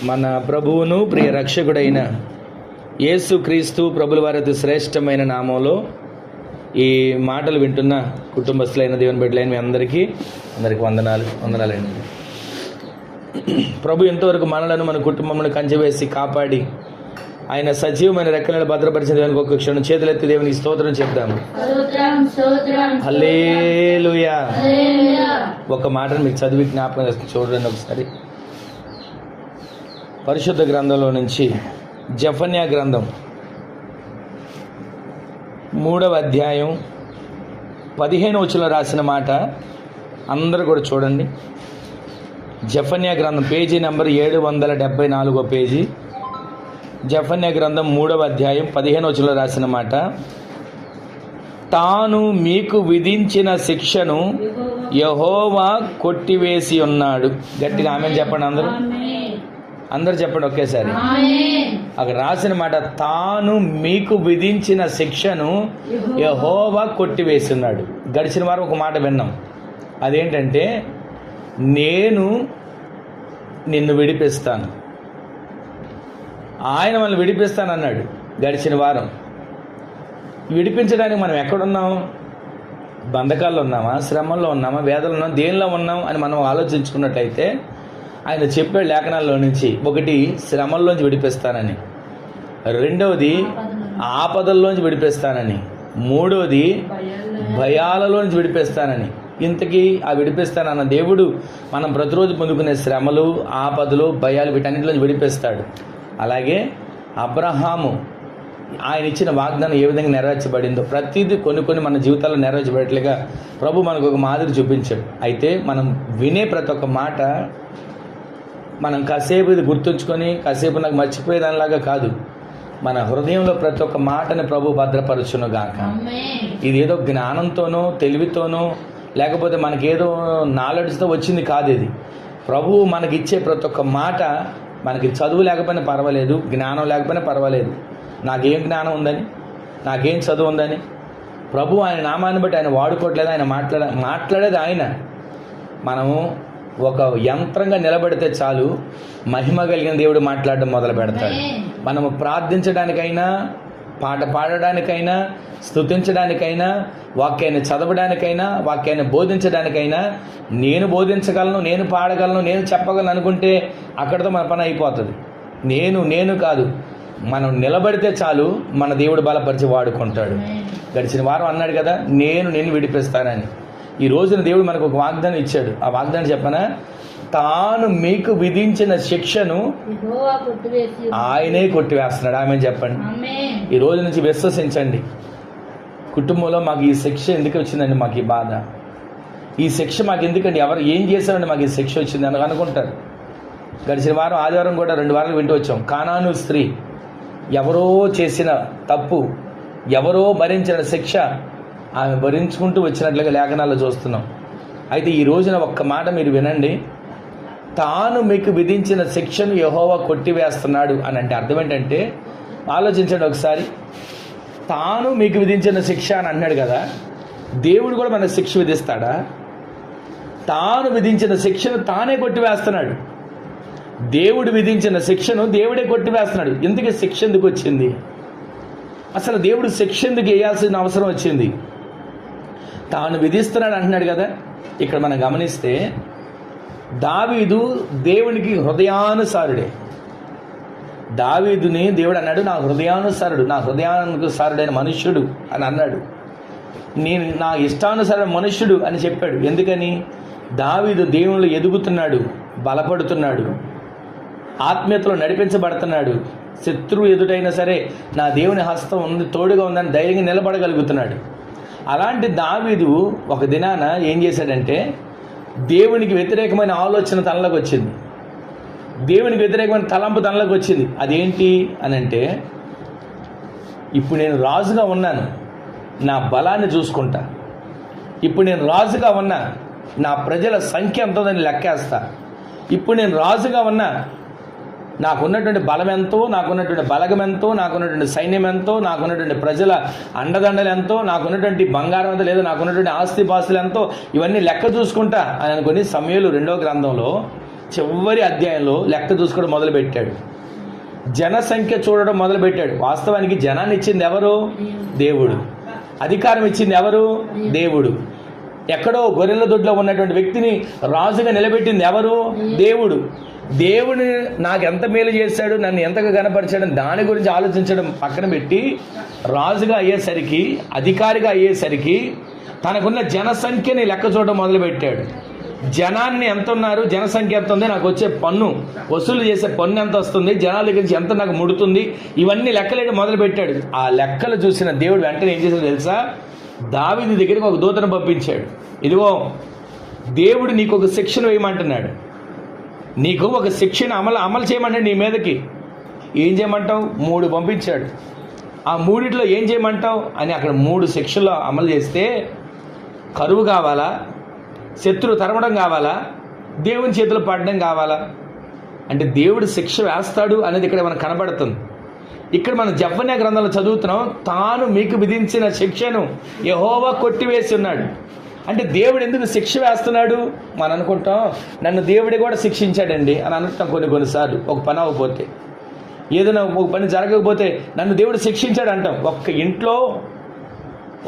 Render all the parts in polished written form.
మన ప్రభువును ప్రియ రక్షకుడైన యేసుక్రీస్తు ప్రభుల వారి అతి శ్రేష్టమైన నామంలో ఈ మాటలు వింటున్న కుటుంబస్తులైన దేవుని బిడ్డలైన మీ అందరికీ వందనాలండి. ప్రభు ఎంతవరకు మనలను మన కుటుంబమును కంచెవేసి కాపాడి ఆయన సజీవమైన రెక్కలను భద్రపరిచిన దేవునికి ఒక క్షణం చేతులెత్తి దేవునికి స్తోత్రం చెప్దాము. హల్లెలూయా. ఒక మాటను మీకు చదివి జ్ఞాపకం చూడండి ఒకసారి. పరిశుద్ధ గ్రంథంలో నుంచి జెఫన్యా గ్రంథం 3వ అధ్యాయం 15వ వచనంలో రాసిన మాట అందరూ కూడా చూడండి. జెఫన్యా గ్రంథం పేజీ నెంబర్ 774 పేజీ. జెఫన్యా గ్రంథం 3వ అధ్యాయం 15వ వచనంలో రాసిన మాట, తాను మీకు విధించిన శిక్షను యెహోవా కొట్టివేసి ఉన్నాడు. గట్టిగా ఆమేన్ చెప్పండి. అందరూ చెప్పండి ఒకేసారి. అక్కడ రాసిన మాట, తాను మీకు విధించిన శిక్షను యెహోవా కొట్టివేసి ఉన్నాడు. గడిచిన వారం ఒక మాట విన్నాం. అదేంటంటే, నేను నిన్ను విడిపిస్తాను, ఆయన మనల్ని విడిపిస్తానన్నాడు గడిచిన వారం. విడిపించడానికి మనం ఎక్కడున్నాం? బంధకాల్లో ఉన్నామా, శ్రమల్లో ఉన్నామా, వేదనలో ఉన్నామా, దేనిలో ఉన్నాం అని మనం ఆలోచించుకున్నట్లయితే ఆయన చెప్పే లేఖనాల్లో నుంచి, ఒకటి శ్రమల్లోంచి విడిపిస్తానని, రెండవది ఆపదల్లోంచి విడిపిస్తానని, మూడవది భయాలలోంచి విడిపిస్తానని. ఇంతకీ ఆ విడిపిస్తానన్న దేవుడు మనం ప్రతిరోజు పొందుకునే శ్రమలు, ఆపదలు, భయాలు వీటన్నిటిలోంచి విడిపిస్తాడు. అలాగే అబ్రహాము ఆయన ఇచ్చిన వాగ్దానం ఏ విధంగా నెరవేర్చబడిందో ప్రతిదీ కొన్ని మన జీవితాల్లో నెరవేర్చబడేట్లుగా ప్రభు మనకు ఒక మాదిరి చూపించాడు. అయితే మనం వినే ప్రతి ఒక్క మాట మనం కాసేపు ఇది గుర్తుంచుకొని కాసేపు నాకు మర్చిపోయేదానిలాగా కాదు, మన హృదయంలో ప్రతి ఒక్క మాటని ప్రభు భద్రపరచును గాక. ఇది ఏదో జ్ఞానంతోనో తెలివితోనో లేకపోతే మనకేదో నాలెడ్జ్తో వచ్చింది కాదు. ఇది ప్రభువు మనకిచ్చే ప్రతి ఒక్క మాట, మనకి చదువు లేకపోయినా పర్వాలేదు, జ్ఞానం లేకపోయినా పర్వాలేదు, నాకేం జ్ఞానం ఉందని, నాకేం చదువు ఉందని, ప్రభు ఆయన నామాన్ని బట్టి ఆయన వాడుకోవట్లేదు. ఆయన మాట్లాడేది ఆయన. మనము ఒక యంత్రంగా నిలబడితే చాలు, మహిమ కలిగిన దేవుడు మాట్లాడడం మొదలు పెడతాడు. మనము ప్రార్థించడానికైనా, పాట పాడడానికైనా, స్తుతించడానికైనా, వాక్యాన్ని చదవడానికైనా, వాక్యాన్ని బోధించడానికైనా, నేను బోధించగలను, నేను పాడగలను, నేను చెప్పగలను అనుకుంటే అక్కడితో మన పని అయిపోతుంది. నేను కాదు, మనం నిలబడితే చాలు, మన దేవుడు బలపరిచి వాడుకుంటాడు. గడిచిన వారం అన్నాడు కదా, నేను విడిపిస్తానని. ఈ రోజున దేవుడు మనకు ఒక వాగ్దానం ఇచ్చాడు. ఆ వాగ్దానం చెప్పనా, తాను మీకు విధించిన శిక్షను ఆయనే కొట్టివేస్తున్నాడు. ఆమె చెప్పండి. ఈ రోజు నుంచి విశ్వసించండి. కుటుంబంలో మాకు ఈ శిక్ష ఎందుకు వచ్చిందండి, మాకు ఈ బాధ, ఈ శిక్ష మాకు ఎందుకండి, ఎవరు ఏం చేశారండి మాకు ఈ శిక్ష వచ్చింది అని అనుకుంటారు. గడిచిన వారం ఆదివారం కూడా 2 వారాలు వింటూ వచ్చాం. కానాను స్త్రీ ఎవరో చేసిన తప్పు, ఎవరో భరించిన శిక్ష ఆమె భరించుకుంటూ వచ్చినట్లుగా లేఖనాల్లో చూస్తున్నాం. అయితే ఈ రోజున ఒక్క మాట మీరు వినండి. తాను మీకు విధించిన శిక్షను యెహోవా కొట్టివేస్తున్నాడు అని అంటే అర్థం ఏంటంటే, ఆలోచించండి ఒకసారి. తాను మీకు విధించిన శిక్ష అని అన్నాడు కదా, దేవుడు కూడా మనకు శిక్ష విధిస్తాడా? తాను విధించిన శిక్షను తానే కొట్టివేస్తున్నాడు. దేవుడు విధించిన శిక్షను దేవుడే కొట్టివేస్తున్నాడు. ఎందుకు శిక్ష ఎందుకు వచ్చింది? అసలు దేవుడు శిక్ష ఎందుకు వేయాల్సిన అవసరం వచ్చింది? తాను విధిస్తున్నాడు అంటున్నాడు కదా. ఇక్కడ మనం గమనిస్తే దావీదు దేవునికి హృదయానుసారుడే. దావీదుని దేవుడు అన్నాడు, నా హృదయానుసారుడైన మనుష్యుడు అని అన్నాడు. నేను నా ఇష్టానుసార మనుష్యుడు అని చెప్పాడు. ఎందుకని? దావీదు దేవుళ్ళు ఎదుగుతున్నాడు, బలపడుతున్నాడు, ఆత్మీయతలో నడిపించబడుతున్నాడు. శత్రువు ఎదుటైనా సరే నా దేవుని హస్తం ఉంది, తోడుగా ఉందని ధైర్యంగా నిలబడగలుగుతున్నాడు. అలాంటి దావీదు ఒక దినాన ఏం చేశాడంటే, దేవునికి వ్యతిరేకమైన ఆలోచన తనలోకి వచ్చింది, దేవునికి వ్యతిరేకమైన తలంపు తనలోకి వచ్చింది. అదేంటి అని అంటే, ఇప్పుడు నేను రాజుగా ఉన్నాను, నా బలాన్ని చూసుకుంటా. ఇప్పుడు నేను రాజుగా ఉన్నా, నా ప్రజల సంఖ్య ఎంతోదని లెక్కేస్తా. ఇప్పుడు నేను రాజుగా ఉన్నా, నాకున్నటువంటి బలం ఎంతో, నాకున్నటువంటి బలగం ఎంతో, నాకున్నటువంటి సైన్యం ఎంతో, నాకున్నటువంటి ప్రజల అండదండలు ఎంతో, నాకున్నటువంటి బంగారం ఎంతో, లేదా నాకున్నటువంటి ఆస్తి పాస్తులు ఎంతో, ఇవన్నీ లెక్క చూసుకుంటా అని అనుకుని సమూయేలు 2వ గ్రంథంలో చివరి అధ్యాయంలో లెక్క చూసుకోవడం మొదలుపెట్టాడు. జనసంఖ్య చూడడం మొదలుపెట్టాడు. వాస్తవానికి జనాన్ని ఇచ్చింది ఎవరు? దేవుడు. అధికారం ఇచ్చింది ఎవరు? దేవుడు. ఎక్కడో గొర్రెల దొడ్లో ఉన్నటువంటి వ్యక్తిని రాజుగా నిలబెట్టింది ఎవరు? దేవుడు. దేవుడు నాకు ఎంత మేలు చేశాడు, నన్ను ఎంతగా గణపరిచాడు దాని గురించి ఆలోచించడం పక్కన పెట్టి రాజుగా అయ్యేసరికి, అధికారిగా అయ్యేసరికి తనకున్న జనసంఖ్యని లెక్క చూడడం మొదలుపెట్టాడు. జనాన్ని ఎంత ఉన్నారు, జనసంఖ్య ఎంత ఉంది, నాకు వచ్చే పన్ను వసూలు చేసే పన్ను ఎంత వస్తుంది, జనాల దగ్గర నుంచి ఎంత నాకు ముడుతుంది, ఇవన్నీ లెక్కలేయడం మొదలుపెట్టాడు. ఆ లెక్కలు చూసిన దేవుడు వెంటనే ఏం చేశాడు తెలుసా? దావీదు దగ్గరికి ఒక దూతను పంపించాడు. ఇదిగో దేవుడు నీకు ఒక శిక్షణ వేయమంటున్నాడు, నీకు ఒక శిక్షణ అమలు చేయమంటాడు నీ మీదకి. ఏం చేయమంటావు? 3 పంపించాడు. ఆ 3 ఏం చేయమంటావు అని అక్కడ 3 శిక్షలు అమలు చేస్తే కరువు కావాలా, శత్రువు తరమడం కావాలా, దేవుని చేతులు పడడం కావాలా? అంటే దేవుడు శిక్ష వేస్తాడు అనేది ఇక్కడ మనకు కనబడుతుంది. ఇక్కడ మనం జెఫన్యా గ్రంథంలో చదువుతున్నాం, తాను మీకు విధించిన శిక్షను యెహోవా కొట్టివేసి ఉన్నాడు. అంటే దేవుడు ఎందుకు శిక్ష వేస్తున్నాడు? మనం అనుకుంటాం నన్ను దేవుడే కూడా శిక్షించాడండి అని అనుకుంటాం కొన్నిసార్లు. ఒక పని అవ్వకపోతే, ఏదైనా ఒక పని జరగకపోతే నన్ను దేవుడు శిక్షించాడు అంటాం. ఒక్క ఇంట్లో,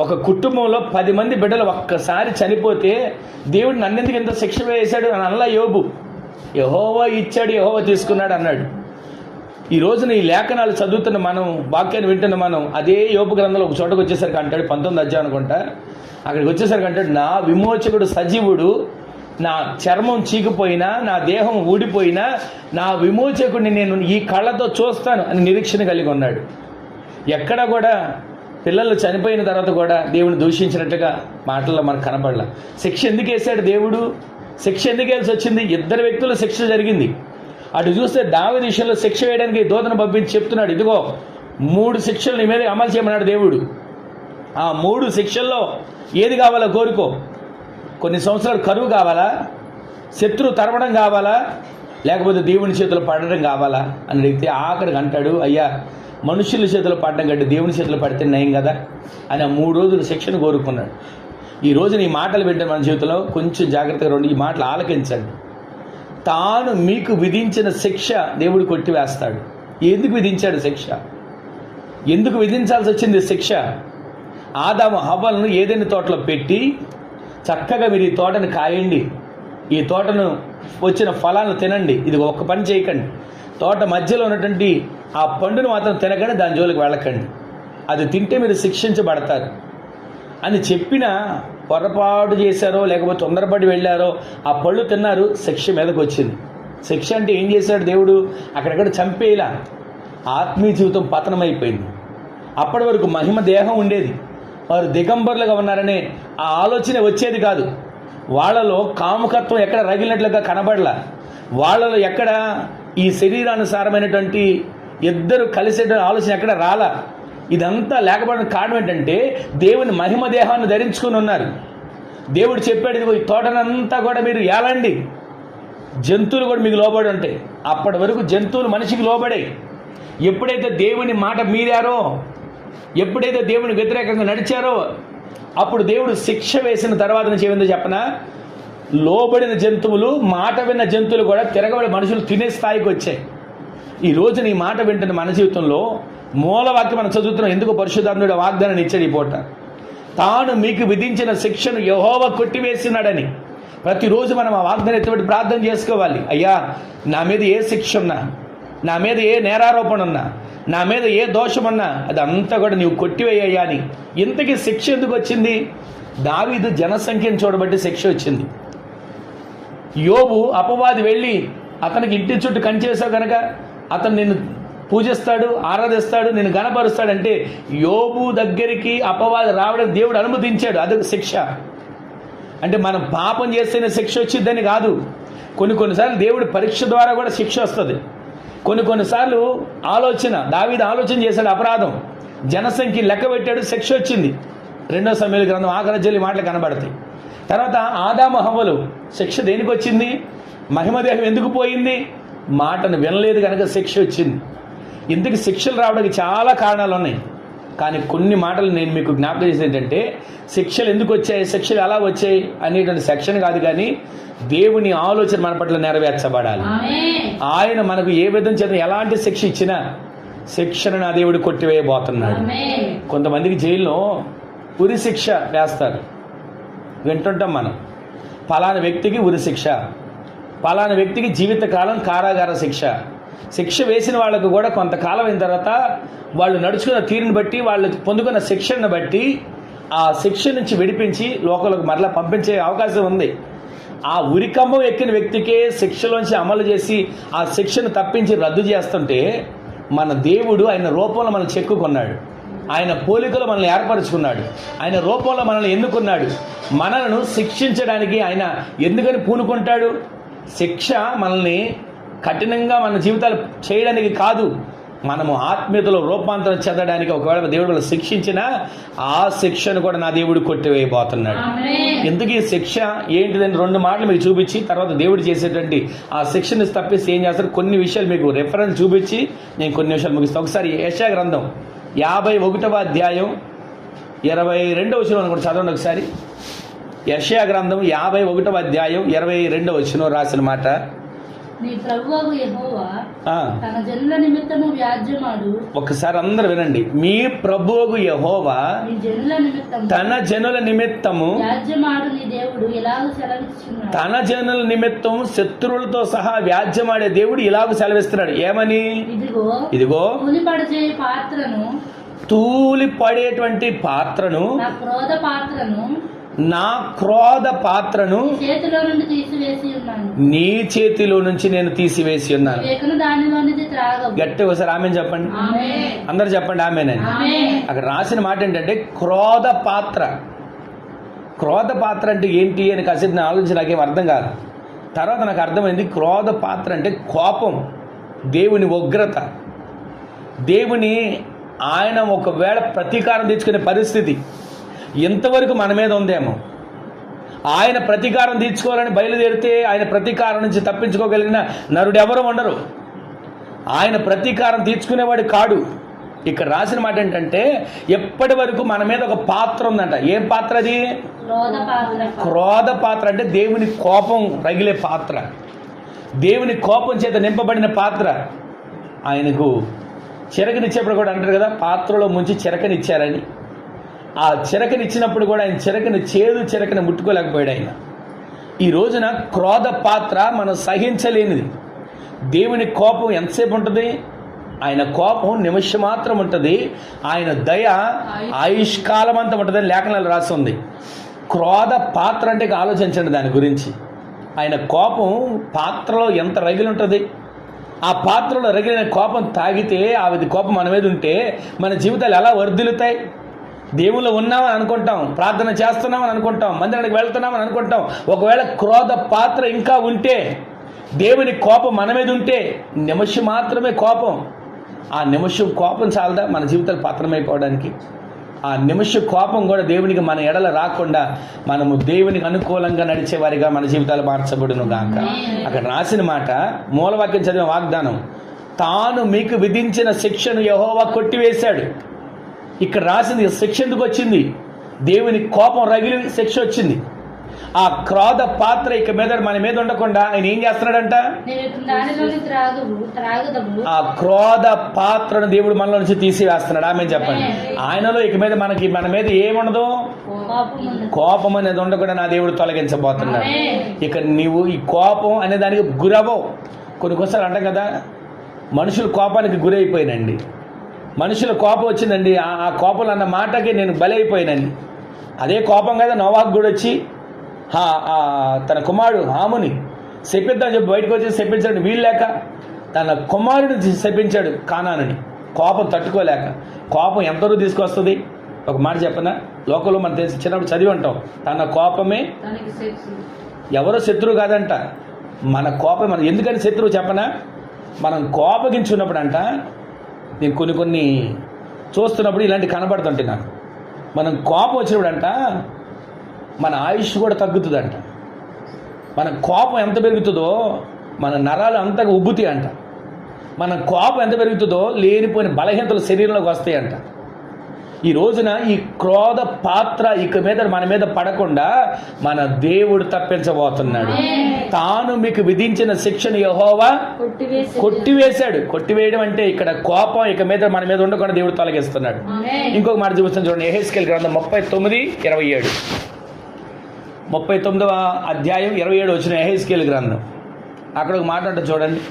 ఒక కుటుంబంలో 10 మంది బిడ్డలు ఒక్కసారి చనిపోతే దేవుడు నన్నెందుకు ఎంత శిక్ష వేశాడు అని అనలా యోబు. యెహోవా ఇచ్చాడు, యెహోవా తీసుకున్నాడు అన్నాడు. ఈ రోజున ఈ లేఖనాలు చదువుతున్న మనం, వాక్యాన్ని వింటున్న మనం, అదే యోబు గ్రంథంలో ఒక చోటకు వచ్చేసరికి అంటాడు, 19 అధ్యాయం అనుకుంటా, అక్కడికి వచ్చేసరికి అంటాడు, నా విమోచకుడు సజీవుడు, నా చర్మం చీకిపోయినా, నా దేహం ఊడిపోయినా, నా విమోచకుడిని నేను ఈ కళ్ళతో చూస్తాను అని నిరీక్షణ కలిగి ఉన్నాడు. ఎక్కడ కూడా పిల్లలు చనిపోయిన తర్వాత కూడా దేవుని దూషించినట్టుగా మాటల్లో మనకు కనపడలా. శిక్ష ఎందుకు వేశాడు దేవుడు? శిక్ష ఎందుకు వేయాల్సి వచ్చింది? 2 వ్యక్తుల శిక్ష జరిగింది. అటు చూస్తే దావీదు విషయంలో శిక్ష వేయడానికి దూతను పంపించి చెప్తున్నాడు, ఇదిగో 3 శిక్షలు నీ మీద అమలు చేయమన్నాడు దేవుడు. ఆ 3 శిక్షల్లో ఏది కావాలో కోరుకో. కొన్ని సంవత్సరాలు కరువు కావాలా, శత్రువు తరవడం కావాలా, లేకపోతే దేవుని చేతులు పడడం కావాలా అని అడిగితే ఆఖరికి అంటాడు, అయ్యా మనుషుల చేతులు పడడం కంటే దేవుని చేతులు పడితే నయం కదా అని ఆ 3 రోజులు శిక్షను కోరుకున్నాడు. ఈ రోజున ఈ మాటలు వింటే మన జీవితంలో కొంచెం జాగ్రత్తగా రండి. ఈ మాటలు ఆలకించండి. తాను మీకు విధించిన శిక్ష దేవుడు కొట్టివేస్తాడు. ఎందుకు విధించాడు శిక్ష? ఎందుకు విధించాల్సి వచ్చింది శిక్ష? ఆదాము హవ్వలను ఏదైనా తోటలో పెట్టి చక్కగా మీరు ఈ తోటను కాయండి, ఈ తోటను వచ్చిన ఫలాలను తినండి, ఇది ఒక్క పని చేయకండి, తోట మధ్యలో ఉన్నటువంటి ఆ పండును మాత్రం తినకండి, దాని జోలికి వెళ్ళకండి, అది తింటే మీరు శిక్షించబడతారు అని చెప్పిన పొరపాటు చేశారో లేకపోతే తొందరపడి వెళ్ళారో ఆ పళ్ళు తిన్నారు, శిక్ష మీదకి వచ్చింది. శిక్ష అంటే ఏం చేశాడు దేవుడు? అక్కడక్కడ చంపేలా ఆత్మీయ జీవితం పతనమైపోయింది. అప్పటి వరకు మహిమ దేహం ఉండేది, వారు దిగంబరులుగా ఉన్నారనే ఆ ఆలోచన వచ్చేది కాదు. వాళ్ళలో కాముకత్వం ఎక్కడ రగిలినట్లుగా కనబడలా. వాళ్ళలో ఎక్కడ ఈ శరీరానుసారమైనటువంటి ఇద్దరు కలిసే ఆలోచన ఎక్కడ రాలా. ఇదంతా లేకపోవడం కారణం ఏంటంటే దేవుని మహిమ దేహాన్ని ధరించుకుని ఉన్నారు. దేవుడు చెప్పాడు, ఇదిగో ఈ తోటనంతా కూడా మీరు ఏలండి, జంతువులు కూడా మీకు లోబడి ఉంటాయి. అప్పటి వరకు జంతువులు మనిషికి లోబడాయి. ఎప్పుడైతే దేవుని మాట మీరారో, ఎప్పుడైతే దేవుని వ్యతిరేకంగా నడిచారో, అప్పుడు దేవుడు శిక్ష వేసిన తర్వాత నుంచి ఏమిందో చెప్పనా, లోబడిన జంతువులు, మాట విన్న జంతువులు కూడా తిరగబడి మనుషులు తినే స్థాయికి వచ్చాయి. ఈ రోజున ఈ మాట వింటున్న మన జీవితంలో మూలవాక్యం మనం చదువుతున్నాం. ఎందుకు పరిశుద్ధాత్ముడు వాగ్దానాన్ని ఇచ్చాడు ఈ పూట? తాను మీకు విధించిన శిక్షను యెహోవా కొట్టివేసినాడని. ప్రతిరోజు మనం ఆ వాగ్దానం ఎత్తుబడి ప్రార్థన చేసుకోవాలి. అయ్యా, నా మీద ఏ శిక్ష ఉన్నా, నా మీద ఏ నేరారోపణ ఉన్నా, నా మీద ఏ దోషం ఉన్నా అదంతా కూడా నీవు కొట్టివేయ్యా అని. ఇంతకీ శిక్ష ఎందుకు వచ్చింది? దావీదు జనసంఖ్యను చూడబట్టి శిక్ష వచ్చింది. యోబు అపవాది వెళ్ళి అతనికి ఇంటి చుట్టూ కంచేసావు కనుక అతను నిన్ను పూజిస్తాడు, ఆరాధిస్తాడు, నిన్ను గణపరుస్తాడంటే యోబు దగ్గరికి అపవాది రావడం దేవుడు అనుమతించాడు. అదొక శిక్ష. అంటే మనం పాపం చేస్తేనే శిక్ష వచ్చిద్దని కాదు. కొన్నిసార్లు దేవుడి పరీక్ష ద్వారా కూడా శిక్ష వస్తుంది. కొన్నిసార్లు దావీదు ఆలోచన చేశాడు, అపరాధం, జనసంఖ్య లెక్క పెట్టాడు, శిక్ష వచ్చింది. 2 సమూయేలు గ్రంథం ఆఖరి అధ్యాయంలో మాటలు కనబడతాయి. తర్వాత ఆదాము హవ్వలు శిక్ష దేనికి వచ్చింది? మహిమదేహం ఎందుకు పోయింది? మాటను వినలేదు కనుక శిక్ష వచ్చింది. ఇందుకు శిక్షలు రావడానికి చాలా కారణాలు ఉన్నాయి. కానీ కొన్ని మాటలు నేను మీకు జ్ఞాపకం చేసేది ఏంటంటే, శిక్షలు ఎందుకు వచ్చాయి, శిక్షలు ఎలా వచ్చాయి అనేటువంటి సెక్షన్ కాదు, కానీ దేవుని ఆలోచన మన పట్ల నెరవేర్చబడాలి. ఆయన మనకు ఏ విధం చేత ఎలాంటి శిక్ష ఇచ్చినా శిక్షను నా దేవుడు కొట్టివేయబోతున్నాడు. కొంతమందికి జైల్లో ఉరి శిక్ష వేస్తారు, వింటుంటాం మనం. పలానా వ్యక్తికి ఉరి శిక్ష, పలానా వ్యక్తికి జీవితకాలం కారాగార శిక్ష. శిక్ష వేసిన వాళ్ళకు కూడా కొంతకాలం అయిన తర్వాత వాళ్ళు నడుచుకున్న తీరుని బట్టి, వాళ్ళు పొందుకున్న శిక్షను బట్టి ఆ శిక్ష నుంచి విడిపించి లోకలకు మరలా పంపించే అవకాశం ఉంది. ఆ ఉరికంబం ఎక్కిన వ్యక్తికే శిక్షలోంచి అమలు చేసి ఆ శిక్షను తప్పించి రద్దు చేస్తుంటే, మన దేవుడు ఆయన రూపంలో మనల్ని చెక్కుకున్నాడు, ఆయన పోలికలో మనల్ని ఏర్పరచుకున్నాడు, ఆయన రూపంలో మనల్ని ఎన్నుకున్నాడు. మనలను శిక్షించడానికి ఆయన ఎందుకని పూనుకుంటాడు? శిక్ష మనల్ని కఠినంగా మన జీవితాలు చేయడానికి కాదు, మనము ఆత్మీయతలో రూపాంతరం చెందడానికి. ఒకవేళ దేవుడు వాళ్ళు శిక్షించినా ఆ శిక్షను కూడా నా దేవుడు కొట్టివేయబోతున్నాడు. ఎందుకు ఈ శిక్ష ఏంటిదని 2 మాటలు మీకు చూపించి తర్వాత దేవుడు చేసేటువంటి ఆ శిక్షను తప్పిస్తే ఏం చేస్తారు, కొన్ని విషయాలు మీకు రెఫరెన్స్ చూపించి నేను కొన్ని విషయాలు ముగిస్తాను. ఒకసారి యెషయా గ్రంథం 51వ అధ్యాయం 22వ వచనం కూడా చదవండి ఒకసారి. యెషయా గ్రంథం 51వ అధ్యాయం 22వ వచనం రాసిన మాట, నీ ప్రభువగు యెహోవా తన జనుల నిమిత్తము వ్యాజ్యమాడు. ఒకసారి అందరూ వినండి. మీ ప్రభువగు యెహోవా తన జనుల నిమిత్తము వ్యాజ్యమాడు. నీ దేవుడు ఇలాగ సెలవిస్తున్నాడు. తన జనుల నిమిత్తం శత్రువులతో సహా వ్యాజ్యమాడే దేవుడు ఇలాగ సెలవిస్తున్నాడు. ఏమని? ఇదిగో తూలిపడే పాత్రను, తూలిపడేటువంటి పాత్రను, నా క్రోధ పాత్రను నీ చేతిలో నుంచి నేను తీసివేసి ఉన్నాను. గట్టి ఒకసారి ఆమెను చెప్పండి, అందరు చెప్పండి ఆమెనని. అక్కడ రాసిన మాట ఏంటంటే క్రోధ పాత్ర. క్రోధ పాత్ర అంటే ఏంటి అని కాసేపు నేను ఆలోచించి నాకేం అర్థం కాదు. తర్వాత నాకు అర్థమైంది, క్రోధ పాత్ర అంటే కోపం, దేవుని ఉగ్రత, దేవుని ఆయన ఒకవేళ ప్రతీకారం తెచ్చుకునే పరిస్థితి ఎంతవరకు మన మీద ఉందేమో. ఆయన ప్రతీకారం తీర్చుకోవాలని బయలుదేరితే ఆయన ప్రతీకారం నుంచి తప్పించుకోగలిగిన నరుడు ఎవరు ఉండరు. ఆయన ప్రతీకారం తీర్చుకునేవాడు కాడు. ఇక్కడ రాసిన మాట ఏంటంటే ఎప్పటి వరకు మన మీద ఒక పాత్ర ఉందంట. ఏం పాత్ర అది? క్రోధ పాత్ర. అంటే దేవుని కోపం రగిలే పాత్ర, దేవుని కోపం చేత నింపబడిన పాత్ర. ఆయనకు చిరకనిచ్చేప్పుడు కూడా అంటారు కదా, పాత్రలో ముంచి చిరకనిచ్చారని. ఆ చిరకనిచ్చినప్పుడు కూడా ఆయన చిరకని ముట్టుకోలేకపోయాడు ఆయన. ఈ రోజున క్రోధ పాత్ర మనం సహించలేనిది. దేవుని కోపం ఎంతసేపు ఉంటుంది? ఆయన కోపం నిమిషం మాత్రం ఉంటుంది, ఆయన దయ ఆయుష్కాలం అంతా ఉంటుందని లేఖనాలు రాసి ఉంది. క్రోధ పాత్ర అంటే ఆలోచించండి దాని గురించి. ఆయన కోపం పాత్రలో ఎంత రగిలి ఉంటుంది. ఆ పాత్రలో రగిలిన కోపం తాగితే ఆ కోపం మన మీద ఉంటే మన జీవితాలు ఎలా వర్ధిల్లుతాయి? దేవుళ్ళు ఉన్నామని అనుకుంటాం, ప్రార్థన చేస్తున్నామని అనుకుంటాం, మందిరానికి వెళ్తున్నామని అనుకుంటాం. ఒకవేళ క్రోధ పాత్ర ఇంకా ఉంటే, దేవుని కోపం మన మీద ఉంటే, నిమిషం మాత్రమే కోపం. ఆ నిమిషం కోపం చాలదా మన జీవితాలు పతనమైపోవడానికి? ఆ నిమిష కోపం కూడా దేవునికి మన ఎడల రాకుండా మనము దేవునికి అనుకూలంగా నడిచేవారిగా మన జీవితాలు మార్చబడును గాక. అక్కడ రాసిన మాట, మూలవాక్యం చదివిన వాగ్దానం, తాను మీకు విధించిన శిక్షను యెహోవా కొట్టివేశాడు. ఇక్కడ రాసింది శిక్ష ఎందుకు వచ్చింది? దేవుని కోపం రగిలి శిక్ష వచ్చింది. ఆ క్రోధ పాత్ర ఇక మీద మన మీద ఉండకుండా ఆయన ఏం చేస్తున్నాడంట? ఆ క్రోధ పాత్రను దేవుడు మనలో నుంచి తీసివేస్తున్నాడు. ఆమె చెప్పండి. ఆయనలో ఇక మీద మన మీద ఏముండదు? కోపం అనేది ఉండకుండా నా దేవుడు తొలగించబోతున్నాడు. ఇక నీవు ఈ కోపం అనే దానికి గురవవు. కొన్నిసార్లు అంటాం కదా, మనుషులు కోపానికి గురైపోయినండి, మనుషుల కోపం వచ్చిందండి, ఆ కోపం అన్న మాటకి నేను బలైపోయినండి. అదే కోపం కదా నోవాహు కూడా వచ్చి తన కుమారుడు హాముని శపిద్దామని చెప్పి బయటకు వచ్చి శపించాడు. వీలు లేక తన కుమారుడిని శపించాడు కానానని, కోపం తట్టుకోలేక. కోపం ఎంతవరకు తీసుకొస్తుంది? ఒక మాట చెప్పనా, లోకంలో మనం తెలిసి చిన్నప్పుడు చదివి ఉంటాం, తన కోపమే ఎవరో శత్రువు కాదంట, మన కోపం. మనం ఎందుకని శత్రువు చెప్పనా? మనం కోపగించున్నప్పుడు అంట, నేను కొన్ని చూస్తున్నప్పుడు ఇలాంటివి కనబడుతుంటాయి నాకు. మనం కోపం వచ్చినప్పుడు అంట మన ఆయుష్ కూడా తగ్గుతుందంట. మన కోపం ఎంత పెరుగుతుందో మన నరాలు అంతగా ఉబ్బుతాయి అంట. మన కోపం ఎంత పెరుగుతుందో లేనిపోయిన బలహీనతలు శరీరంలోకి వస్తాయంట. ఈ రోజున ఈ క్రోధ పాత్ర ఇక మీద మన మీద పడకుండా మన దేవుడు తప్పించబోతున్నాడు. తాను మీకు విధించిన శిక్షను యెహోవా కొట్టివేశాడు. కొట్టివేయడం అంటే ఇక్కడ కోపం ఇక మీద మన మీద ఉండకుండా దేవుడు తొలగిస్తున్నాడు. ఇంకొక మాట చూపిస్తాను చూడండి, యెహెజ్కేలు గ్రంథం 39:27. 39వ అధ్యాయం 27 వచ్చిన యెహెజ్కేలు గ్రంథం. అక్కడ ఒక మాట అంటే చూడండి.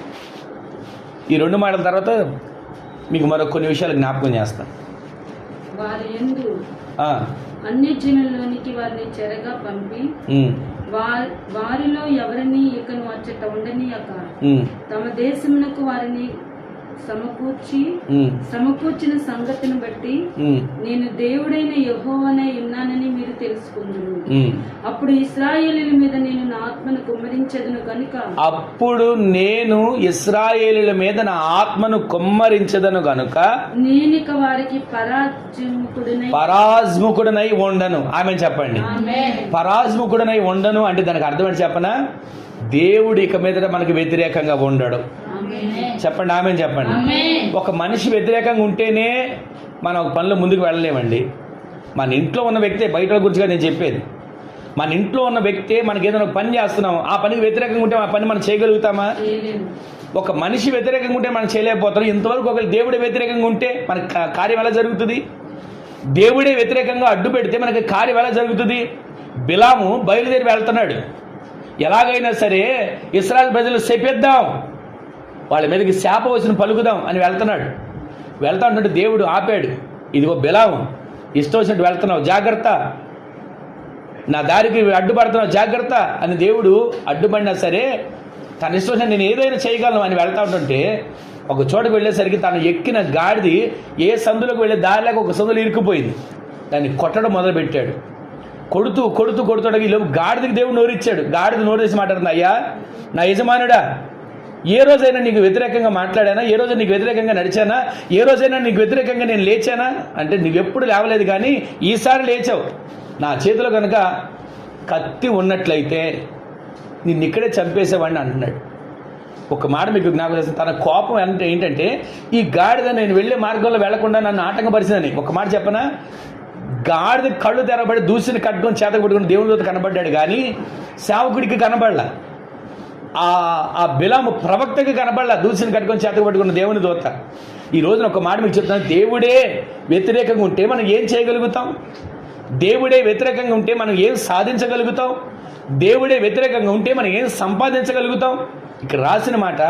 ఈ 2 మాటల తర్వాత మీకు మరొక కొన్ని విషయాలు జ్ఞాపకం చేస్తాను. వారి యందు అన్ని జనుల్లోనికి వారిని చెరగా పంపి వారిలో ఎవరిని ఇకను అచ్చట ఉండనీయక తమ దేశమునకు వారిని సమకూర్చిన సంగతిని బట్టి నేను దేవుడైన యెహోవానై ఉన్నానని మీరు తెలుసుకుందురు. అప్పుడు ఇశ్రాయేలీయుల మీద నేను నా ఆత్మను కుమ్మరించదును గనుక నేనిక వారికి పరాజ్ముకుడనై ఉండను. ఆమె చెప్పండి, పరాజ్ముకుడనై ఉండను అంటే దానికి అర్థం ఏంటి చెప్పనా? దేవుడు ఇక మీద మనకు వ్యతిరేకంగా ఉండడు. చెప్పండి, ఆమె చెప్పండి. ఒక మనిషి వ్యతిరేకంగా ఉంటేనే మనం పనులు ముందుకు వెళ్ళలేమండి. మన ఇంట్లో ఉన్న వ్యక్తే, బయట గురించిగా నేను చెప్పేది, మన ఇంట్లో ఉన్న వ్యక్తే మనకి ఏదైనా పని చేస్తున్నాం, ఆ పనికి వ్యతిరేకంగా ఉంటే ఆ పని మనం చేయగలుగుతామా? ఒక మనిషి వ్యతిరేకంగా ఉంటే మనం చేయలేకపోతాం. ఇంతవరకు ఒకవేళ దేవుడే వ్యతిరేకంగా ఉంటే మనకి కార్యం ఎలా జరుగుతుంది? దేవుడే వ్యతిరేకంగా అడ్డు పెడితే మనకి కార్యం ఎలా జరుగుతుంది? బిలాము బయలుదేరి వెళ్తున్నాడు, ఎలాగైనా సరే ఇశ్రాయేలు ప్రజలు శపిద్దాం, వాళ్ళ మీదకి శాప వచ్చిన పలుకుదాం అని వెళ్తా ఉంటుంటే దేవుడు ఆపాడు. ఇదిగో బిలాము, ఇష్టం వచ్చినట్టు వెళ్తున్నావు, జాగ్రత్త, నా దారికి అడ్డుపడుతున్నావు, జాగ్రత్త అని దేవుడు అడ్డుపడినా సరే తన ఇష్టం వచ్చినట్టు నేను ఏదైనా చేయగలను అని వెళ్తా ఉంటుంటే ఒక చోటకు వెళ్ళేసరికి తను ఎక్కిన గాడిది ఏ సందులోకి వెళ్ళే దారిలోకి ఒక సందులో ఇరుక్కుపోయింది. దాన్ని కొట్టడం మొదలుపెట్టాడు. కొడుతూ ఈలోపు గాడిదకి దేవుడు నోరిచ్చాడు. గాడిద నోరేసి మాట్లాడుతుంది, అయ్యా నా యజమానుడా, ఏ రోజైనా నీకు వ్యతిరేకంగా మాట్లాడానా? ఏ రోజు నీకు వ్యతిరేకంగా నడిచానా? ఏ రోజైనా నీకు వ్యతిరేకంగా నేను లేచానా? అంటే నువ్వెప్పుడు లేవలేదు, కానీ ఈసారి లేచావు. నా చేతిలో కనుక కత్తి ఉన్నట్లయితే నిన్ను ఇక్కడే చంపేసేవాడిని అంటున్నాడు. ఒక మాట మీకు జ్ఞాపకం చేస్తాను. తన కోపం అంటే ఏంటంటే ఈ గాడిద నేను వెళ్ళే మార్గంలో వెళ్లకుండా నన్ను ఆటంకపరిచిందని. ఒక మాట చెప్పనా? గాడిద కళ్ళు తెరబడి దూసిని కట్టుకొని చేతకు పట్టుకుని దేవునితో కనబడ్డాడు, కానీ సేవకుడికి కనబడలా. ఆ బిలాము ప్రవక్తకి కనబడలా, దూసిని కట్టుకొని చేతకు పట్టుకున్న దేవుని దూత. ఈ రోజున ఒక మాట మీకు చెప్తాను, దేవుడే వ్యతిరేకంగా ఉంటే మనం ఏం చేయగలుగుతాం? దేవుడే వ్యతిరేకంగా ఉంటే మనం ఏం సాధించగలుగుతాం? దేవుడే వ్యతిరేకంగా ఉంటే మనం ఏం సంపాదించగలుగుతాం? ఇక్కడ రాసిన మాట,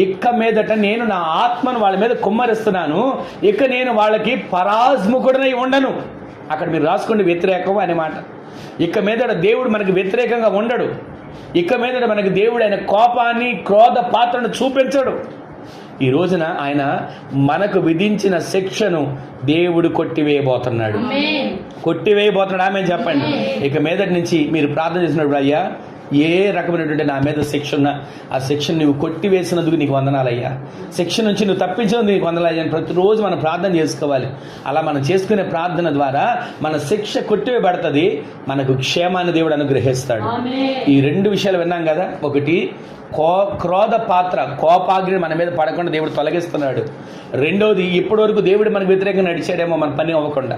ఇక మీదట నేను నా ఆత్మను వాళ్ళ మీద కుమ్మరిస్తున్నాను, ఇక నేను వాళ్ళకి పరాజ్ముకుడనై ఉండను. అక్కడ మీరు రాసుకోండి, వ్యతిరేకం అనే మాట. ఇక మీదట దేవుడు మనకి వ్యతిరేకంగా ఉండడు. ఇక మీదట మనకి దేవుడు ఆయన కోపాన్ని, క్రోధ పాత్రను చూపించడు. ఈ రోజున ఆయన మనకు విధించిన శిక్షను దేవుడు కొట్టివేయబోతున్నాడు. ఆమె చెప్పండి. ఇక మీదటి నుంచి మీరు ప్రార్థన చేసినప్పుడు, అయ్యా ఏ రకమైనటువంటి నా మీద శిక్ష ఉన్నా ఆ శిక్షను నువ్వు కొట్టివేసినందుకు నీకు వందనాలయ్యా, శిక్ష నుంచి నువ్వు తప్పించినందుకు నీకు వందనాలయ్యా అని ప్రతిరోజు మనం ప్రార్థన చేసుకోవాలి. అలా మనం చేసుకునే ప్రార్థన ద్వారా మన శిక్ష కొట్టివేయబడుతుంది, మనకు క్షేమాన్ని దేవుడు అనుగ్రహిస్తాడు. ఈ 2 విషయాలు విన్నాం కదా. ఒకటి, క్రోధ పాత్ర, కోపాగ్ని మన మీద పడకుండా దేవుడు తొలగిస్తున్నాడు. రెండోది, ఇప్పటి వరకు దేవుడు మనకు వ్యతిరేకంగా నడిచాడేమో మన పని అవ్వకుండా,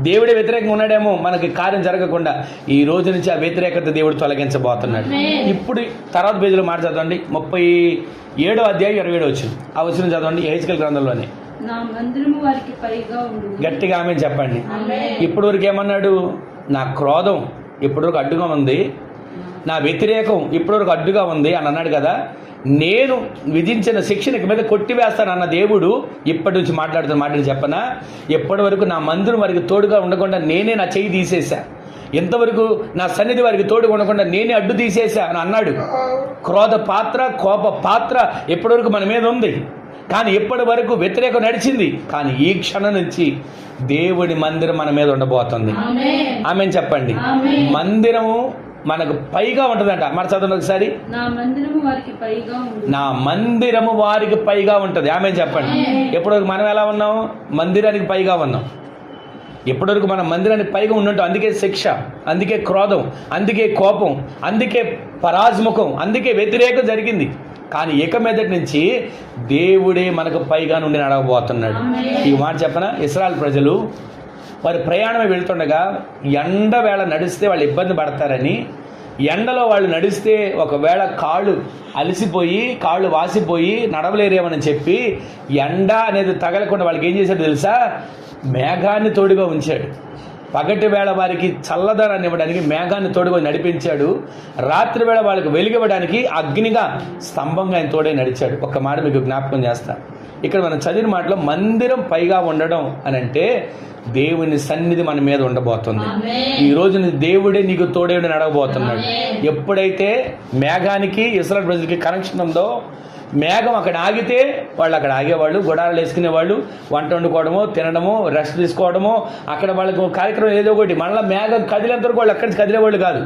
దేవుడే వ్యతిరేకంగా ఉన్నాడేమో మనకి కార్యం జరగకుండా, ఈ రోజు నుంచి ఆ వ్యతిరేకత దేవుడు తొలగించబోతున్నాడు. ఇప్పుడు తర్వాత పేజీలో మాట చదవండి, 37వ అధ్యాయం 27 వచ్చింది. ఆ వచ్చిన చదవండి, యెహెజ్కేలు గ్రంథంలోనే. నా మందిరము వారికి పైగా ఉండు. గట్టిగా ఆమె చెప్పండి. ఇప్పటి వరకు ఏమన్నాడు? నా క్రోధం ఇప్పటివరకు అడ్డుగా ఉంది, నా వ్యతిరేకం ఇప్పటివరకు అడ్డుగా ఉంది అని అన్నాడు కదా. నేను విధించిన శిక్షణ ఇక మీద కొట్టివేస్తానన్న దేవుడు ఇప్పటి నుంచి మాట్లాడుతున్న మాటలు చెప్పనా? ఎప్పటి వరకు నా మందిరం వారికి తోడుగా ఉండకుండా నేనే నా చెయ్యి తీసేశా, ఎంతవరకు నా సన్నిధి వారికి తోడుగా ఉండకుండా నేనే అడ్డు తీసేశా అని అన్నాడు. క్రోధ పాత్ర, కోప పాత్ర ఎప్పటి వరకు మన మీద ఉంది, కానీ ఎప్పటి వరకు వ్యతిరేకం నడిచింది. కానీ ఈ క్షణం నుంచి దేవుడి మందిరం మన మీద ఉండబోతుంది. ఆమేన్ చెప్పండి. మందిరము మనకు పైగా ఉంటుందంట. మన చదవండి ఒకసారి. నా మందిరము వారికి పైగా ఉంటుంది. ఆమేన్ చెప్పండి. ఎప్పటివరకు మనం ఎలా ఉన్నాం? మందిరానికి పైగా ఉన్నాం. ఎప్పటివరకు మనం మందిరానికి పైగా ఉన్నట్టు. అందుకే శిక్ష, అందుకే క్రోధం, అందుకే కోపం, అందుకే పరాజ్ముఖం, అందుకే వ్యతిరేకం జరిగింది. కానీ ఇక మీదటి నుంచి దేవుడే మనకు పైగా నుండి నడవబోతున్నాడు. ఈ మాట చెప్పనా? ఇశ్రాయేలు ప్రజలు వారి ప్రయాణమే వెళ్తుండగా ఎండ వేళ నడిస్తే వాళ్ళు ఇబ్బంది పడతారని, ఎండలో వాళ్ళు నడిస్తే ఒకవేళ కాళ్ళు అలసిపోయి కాళ్ళు వాసిపోయి నడవలేరేమని చెప్పి ఎండ అనేది తగలకుండా వాళ్ళకి ఏం చేశాడు తెలుసా, మేఘాన్ని తోడుగా ఉంచాడు. పగటి వేళ వారికి చల్లదనాన్ని ఇవ్వడానికి మేఘాన్ని తోడుగా నడిపించాడు. రాత్రి వేళ వాళ్ళకి వెలిగివ్వడానికి అగ్నిగా స్తంభంగా ఆయన తోడే నడిచాడు. ఒక్క మాట మీకు జ్ఞాపకం చేస్తా. ఇక్కడ మనం చదివిన మాటలో మందిరం పైగా ఉండడం అని అంటే దేవుని సన్నిధి మన మీద ఉండబోతుంది. ఈ రోజు దేవుడే నీకు తోడే నడవబోతున్నాడు. ఎప్పుడైతే మేఘానికి ఇశ్రాయేలు ప్రజలకి కనెక్షన్ ఉందో, మేఘం అక్కడ ఆగితే వాళ్ళు అక్కడ ఆగేవాళ్ళు, గుడారాలు వేసుకునేవాళ్ళు, వంట వండుకోవడమో తినడమో రెస్ట్ తీసుకోవడమో, అక్కడ వాళ్ళకు కార్యక్రమం ఏదో ఒకటి. మళ్ళీ మేఘం కదిలేంత వరకు వాళ్ళు అక్కడి నుంచి కదిలేవాళ్ళు కాదు.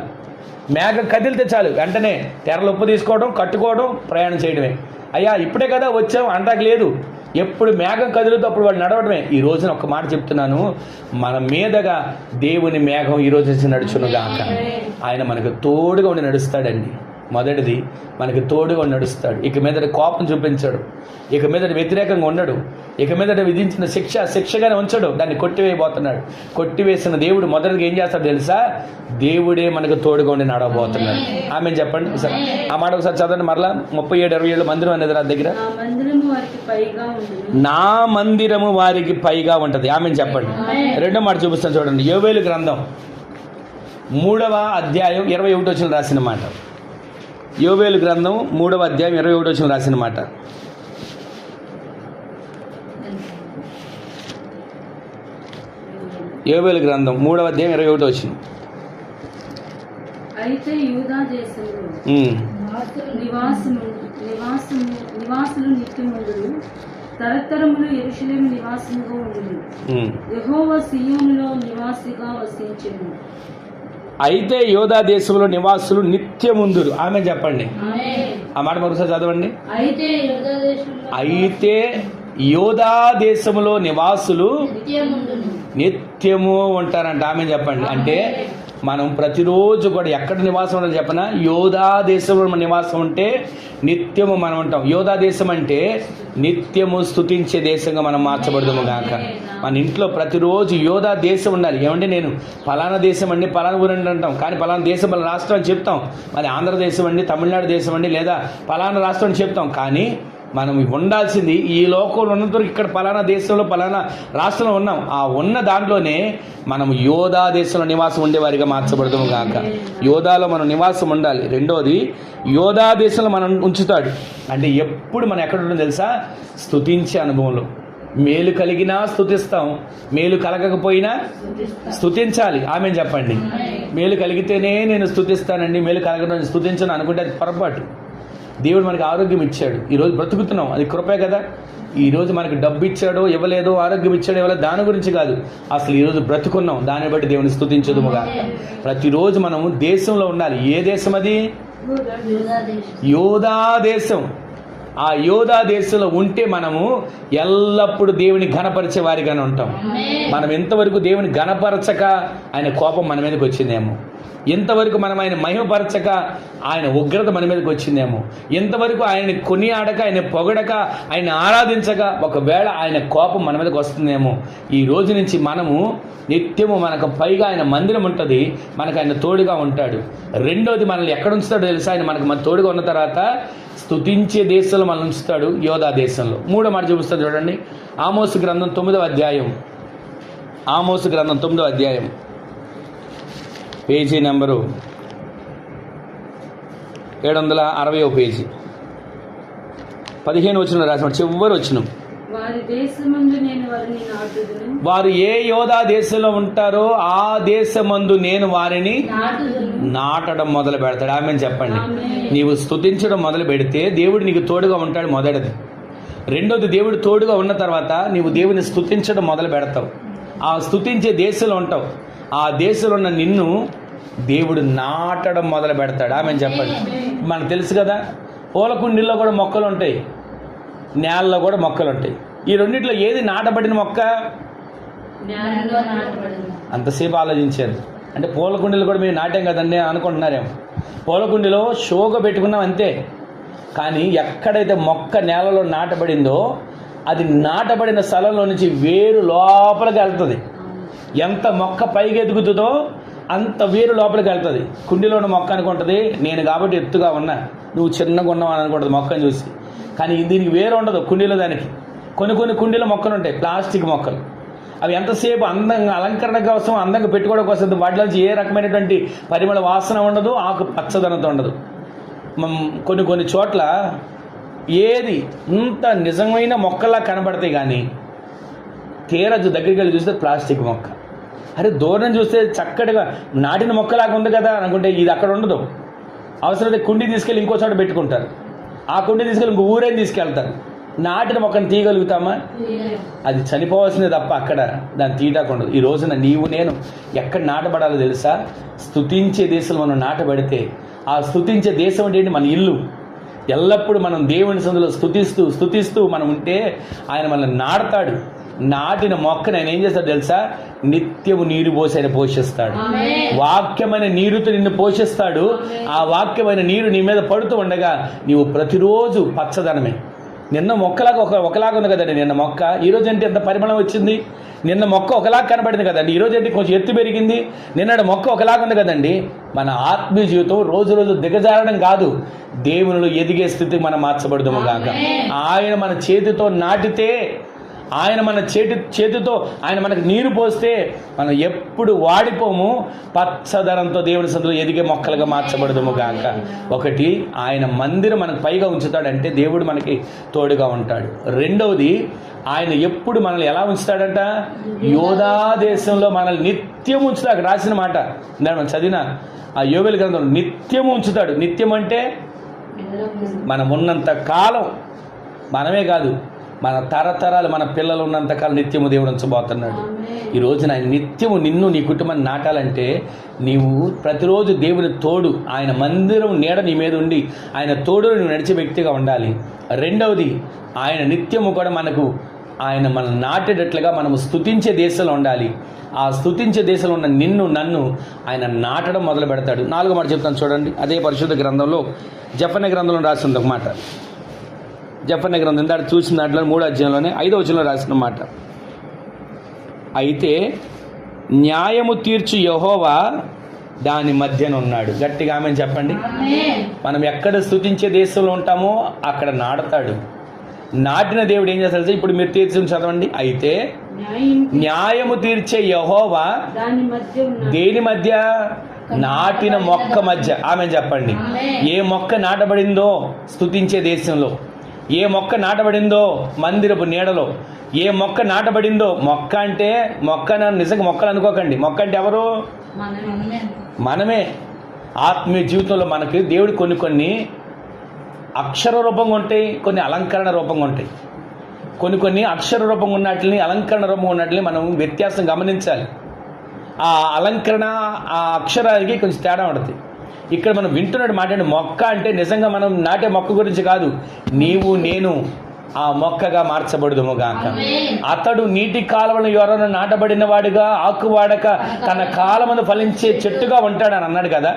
మేఘం కదిలితే చాలు వెంటనే తెరలు ఉప్పు తీసుకోవడం, కట్టుకోవడం, ప్రయాణం చేయడమే. అయ్యా ఇప్పుడే కదా వచ్చాం అంటాక లేదు, ఎప్పుడు మేఘం కదులుతో అప్పుడు వాళ్ళు నడవడమే. ఈ రోజున ఒక మాట చెప్తున్నాను, మన మీదగా దేవుని మేఘం ఈ రోజు నుంచి నడుచునుగాక. ఆయన మనకు తోడుగా ఉండి నడుస్తాడండి. మొదటిది మనకి తోడుగా నడుస్తాడు. ఇక మీదట కోపం చూపించాడు, ఇక మీదట వ్యతిరేకంగా ఉండడు, ఇక మీదట విధించిన శిక్షగానే ఉంచడు, దాన్ని కొట్టివేయబోతున్నాడు. కొట్టివేసిన దేవుడు మొదటిగా ఏం చేస్తాడు తెలుసా, దేవుడే మనకు తోడుగా ఉండి నడవబోతున్నాడు. ఆమె చెప్పండి సార్, ఆ మాట ఒకసారి చదవండి మరలా. 37-27 మందిరం అనేది నా దగ్గర, నా మందిరము వారికి పైగా ఉంటది. ఆమె చెప్పండి. రెండో మాట చూపిస్తాను చూడండి, యోవేలు గ్రంథం 3వ అధ్యాయం 21 వచనం రాసిన మాట. యోవేలు గ్రంథం 3వ అధ్యాయం 21 వచనం రాసిన మాట. యోవేలు గ్రంథం 3వ అధ్యాయం 21 వచనం. అయితే యూదా దేశంలో నివాసులు నిత్యముందురు, తరతరములు యెరూషలేము నివాసముగా ఉండును. యెహోవా సీయోనులో నివాసిగా వసించెను. అయితే యోధా దేశంలో నివాసులు నిత్యముందురు. ఆమె చెప్పండి. ఆ మాట మరోసారి చదవండి. అయితే యోధా దేశంలో నివాసులు నిత్యము ఉంటారంట. ఆమె చెప్పండి. అంటే మనం ప్రతిరోజు కూడా ఎక్కడ నివాసం ఉండాలి చెప్పనా, యోధా దేశంలో మన నివాసం ఉంటే నిత్యము మనం ఉంటాం. యోధా దేశం అంటే నిత్యము స్తుతించే దేశంగా మనం మార్చబడదాము గాక. మన ఇంట్లో ప్రతిరోజు యోధా దేశం ఉండాలి. ఏమంటే నేను పలానా దేశం అండి, పలానా ఊరండి అంటాం, కానీ పలానా దేశం పలానా రాష్ట్రం అని చెప్తాం. మరి ఆంధ్రదేశం అండి, తమిళనాడు దేశం అండి, లేదా పలానా రాష్ట్రం అని చెప్తాం. కానీ మనం ఉండాల్సింది ఈ లోకంలో ఉన్నంత ఇక్కడ పలానా దేశంలో పలానా రాష్ట్రంలో ఉన్నాం. ఆ ఉన్న దాంట్లోనే మనం యోధా దేశంలో నివాసం ఉండేవారిగా మార్చబడతాము గాక. యోధాలో మనం నివాసం ఉండాలి. రెండోది, యోధా దేశంలో మనం ఉంచుతాడు. అంటే ఎప్పుడు మనం ఎక్కడ ఉంటుందో తెలుసా, స్తుతించే అనుభవంలో. మేలు కలిగినా స్తుతిస్తాం, మేలు కలగకపోయినా స్తుతించాలి. ఆమె చెప్పండి. మేలు కలిగితేనే నేను స్తుతిస్తానండి, మేలు కలగడం స్తుతించను అనుకుంటే అది పొరపాటు. దేవుడు మనకి ఆరోగ్యం ఇచ్చాడు, ఈరోజు బ్రతుకుతున్నాం, అది కృపే కదా. ఈరోజు మనకి డబ్బు ఇచ్చాడో ఇవ్వలేదో, ఆరోగ్యం ఇచ్చాడో ఇవ్వలేదు, దాని గురించి కాదు. అసలు ఈరోజు బ్రతుకున్నాం, దాన్ని బట్టి దేవుని స్తుతించదుముగా. ప్రతిరోజు మనము దేశంలో ఉండాలి. ఏ దేశం అది? యోధా దేశం. ఆ యోధా దేశంలో ఉంటే మనము ఎల్లప్పుడూ దేవుని ఘనపరిచే వారిగానే ఉంటాం. మనం ఎంతవరకు దేవుని ఘనపరచక ఆయన కోపం మన మీదకి వచ్చిందేమో, ఎంతవరకు మనం ఆయన మహిమపరచక ఆయన ఉగ్రత మన మీదకి వచ్చిందేమో, ఎంతవరకు ఆయన్ని కొనియాడక, ఆయన పొగడక, ఆయన ఆరాధించక ఒకవేళ ఆయన కోపం మన మీదకి వస్తుందేమో. ఈ రోజు నుంచి మనము నిత్యము మనకు పైగా ఆయన మందిరం ఉంటుంది, మనకు ఆయన తోడుగా ఉంటాడు. రెండోది, మనల్ని ఎక్కడ ఉంచుతాడో తెలుసా, ఆయన మనకు మన తోడుగా ఉన్న తర్వాత స్తుతించే దేశంలో మనం ఉంచుతాడు, యోధా దేశంలో. మూడో మాట చూపిస్తాడు చూడండి, ఆమోసు గ్రంథం 9వ అధ్యాయం. ఆమోసు గ్రంథం 9వ అధ్యాయం, పేజీ నెంబరు 760వ పేజీ, 15 వచనం రాసిన చివరి వచనం. వారు ఏ యోధా దేశంలో ఉంటారో ఆ దేశమందు నేను వారిని నాటడం మొదలు పెడతాడు. ఆమె చెప్పండి. నీవు స్తుతించడం మొదలు పెడితే దేవుడు నీకు తోడుగా ఉంటాడు, మొదటిది. రెండోది, దేవుడు తోడుగా ఉన్న తర్వాత నీవు దేవుని స్తుతించడం మొదలు పెడతావు. ఆ స్తుతించే దేశంలో ఉంటావు. ఆ దేశంలో ఉన్న నిన్ను దేవుడు నాటడం మొదలు పెడతాడు. ఆమె చెప్పండి. మనకు తెలుసు కదా, పూల కుండీల్లో కూడా మొక్కలు ఉంటాయి, నేలలో కూడా మొక్కలు ఉంటాయి. ఈ రెండిట్లో ఏది నాటబడిన మొక్క? అంతసేపు ఆలోచించారు. అంటే పూల కుండీలు కూడా మేము నాటాం కదండి అనుకుంటున్నారేమో. పూల కుండీలో షోగా పెట్టుకున్నాం అంతే, కానీ ఎక్కడైతే మొక్క నేలలో నాటబడిందో అది నాటబడిన స్థలంలో నుంచి వేరు లోపలికి వెళ్తుంది. ఎంత మొక్క పైకి ఎదుగుతుందో అంత వేరు లోపలికి వెళ్తుంది. కుండీలో ఉన్న మొక్క అనుకుంటుంది నేను కాబట్టి ఎత్తుగా ఉన్నా, నువ్వు చిన్నగా ఉన్నావు అని అనుకుంటుంది మొక్కను చూసి. కానీ దీనికి వేరు ఉండదు కుండీలో. దానికి కొన్ని కుండీలో మొక్కలు ఉంటాయి, ప్లాస్టిక్ మొక్కలు. అవి ఎంతసేపు అందంగా అలంకరణ కోసం, అందంగా పెట్టుకోవడం కోసం, వాటిలోంచి ఏ రకమైనటువంటి పరిమళ వాసన ఉండదు, ఆకు పచ్చదనంతో ఉండదు. కొన్ని చోట్ల ఏది ఇంత నిజమైన మొక్కలా కనబడతాయి, కానీ తీరజు దగ్గరికి వెళ్ళి చూస్తే ప్లాస్టిక్ మొక్క. అరే దూరం చూస్తే చక్కటిగా నాటిన మొక్కలాగా ఉంది కదా అనుకుంటే ఇది అక్కడ ఉండదు. అవసరమైతే కుండీ తీసుకెళ్ళి ఇంకో చోట పెట్టుకుంటారు, ఆ కుండీ తీసుకెళ్ళి ఇంకో ఊరేం తీసుకెళ్తారు. నాటిన మొక్కను తీయగలుగుతామా? అది చనిపోవాల్సిందే తప్ప అక్కడ దాన్ని తీయటాకుండదు. ఈ రోజున నీవు నేను ఎక్కడ నాటబడాలో తెలుసా? స్తుతించే దేశంలో మనం నాటబడితే, ఆ స్తుతించే దేశం అంటే ఏంటి? మన ఇల్లు. ఎల్లప్పుడూ మనం దేవుని సందులో స్తుతిస్తూ మనం ఉంటే ఆయన మనల్ని నాడతాడు. నాటిన మొక్కను ఆయన ఏం చేస్తాడు తెలుసా? నిత్యము నీరు పోసి ఆయన పోషిస్తాడు. వాక్యమైన నీరుతో నిన్ను పోషిస్తాడు. ఆ వాక్యమైన నీరు నీ మీద పడుతూ ఉండగా నీవు ప్రతిరోజు పచ్చదనమే. నిన్న మొక్కలాగా ఒకలాగా ఉంది కదండి నిన్న మొక్క, ఈరోజు ఏంటి ఎంత పరిమళం వచ్చింది? నిన్న మొక్క ఒకలాగా కనబడింది కదండి, ఈరోజు ఏంటి కొంచెం ఎత్తు పెరిగింది? నిన్నటి మొక్క ఒకలాగా ఉంది కదండి. మన ఆత్మీయ జీవితం రోజు దిగజారడం కాదు, దేవునిలో ఎదిగే స్థితికి మనం మార్చబడదాము గాక. ఆయన మన చేతితో నాటితే, ఆయన మన చేతితో ఆయన మనకు నీరు పోస్తే మనం ఎప్పుడు వాడిపోము, పచ్చదనంతో దేవుని సందులో ఎదిగే మొక్కలుగా మార్చబడదుము గాక. ఒకటి, ఆయన మందిరం మనకు పైగా ఉంచుతాడంటే దేవుడు మనకి తోడుగా ఉంటాడు. రెండవది, ఆయన ఎప్పుడు మనల్ని ఎలా ఉంచుతాడంట? యోధా దేశంలో మనల్ని నిత్యం ఉంచుతాడు. అక్కడ రాసిన మాట మనం చదివిన ఆ యోవేలు గ్రంథంలో నిత్యం ఉంచుతాడు. నిత్యం అంటే మనం ఉన్నంత కాలం, మనమే కాదు మన తరతరాలు, మన పిల్లలు ఉన్నంతకాలం నిత్యము దేవుడు ఉంచబోతున్నాడు. ఈ రోజున ఆయన నిత్యము నిన్ను నీ కుటుంబాన్ని నాటాలంటే నీవు ప్రతిరోజు దేవుని తోడు, ఆయన మందిరం నీడ నీ మీద ఉండి ఆయన తోడు నువ్వు నడిచే వ్యక్తిగా ఉండాలి. రెండవది, ఆయన నిత్యము కూడా ఆయన మనం నాటేటట్లుగా మనము స్తుతించే దేశంలో ఉండాలి. ఆ స్తుతించే దేశంలో ఉన్న నన్ను ఆయన నాటడం మొదలు పెడతాడు. 4వ మాట చెప్తాను చూడండి. అదే పరిశుద్ధ గ్రంథంలో జెఫన్యా గ్రంథంలో రాసింది ఒక మాట. జెఫన్యా గ్రంథం ఇందాక చూసిన దాంట్లో 3వ అధ్యాయంలోనే 5వ వచనంలో రాసిన మాట. అయితే న్యాయము తీర్చు యెహోవా దాని మధ్యన ఉన్నాడు. గట్టిగా ఆమేన్ చెప్పండి. మనం ఎక్కడ స్తుతించే దేశంలో ఉంటామో అక్కడ నాడతాడు. నాటిన దేవుడు ఏం చేస్తాడు? ఇప్పుడు మీరు తీర్చి చదవండి. అయితే న్యాయము తీర్చే యెహోవా దేని మధ్య? నాటిన మొక్క మధ్య. ఆమేన్ చెప్పండి. ఏ మొక్క నాటబడిందో స్తుతించే దేశంలో, ఏ మొక్క నాటబడిందో మందిరపు నీడలో, ఏ మొక్క నాటబడిందో, మొక్క అంటే నిజంగా మొక్కలు అనుకోకండి. మొక్క అంటే ఎవరు? మనమే. ఆత్మీయ జీవితంలో మనకి దేవుడు కొన్ని అక్షర రూపంగా ఉంటాయి, కొన్ని అలంకరణ రూపంగా ఉంటాయి. కొన్ని అక్షర రూపంగా ఉన్నట్లని, అలంకరణ రూపంగా ఉన్నట్లని మనం వ్యత్యాసం గమనించాలి. ఆ అలంకరణ, ఆ అక్షరానికి కొంచెం తేడా ఉంటుంది. ఇక్కడ మనం వింటున్నట్టు మాట్లాడే మొక్క అంటే నిజంగా మనం నాటే మొక్క గురించి కాదు, నీవు నేను ఆ మొక్కగా మార్చబడుదుము గాక. అతడు నీటి కాలువల యొరను నాటబడిన వాడుగా, ఆకువాడక తన కాలమును ఫలించే చెట్టుగా ఉంటాడని అన్నాడు కదా.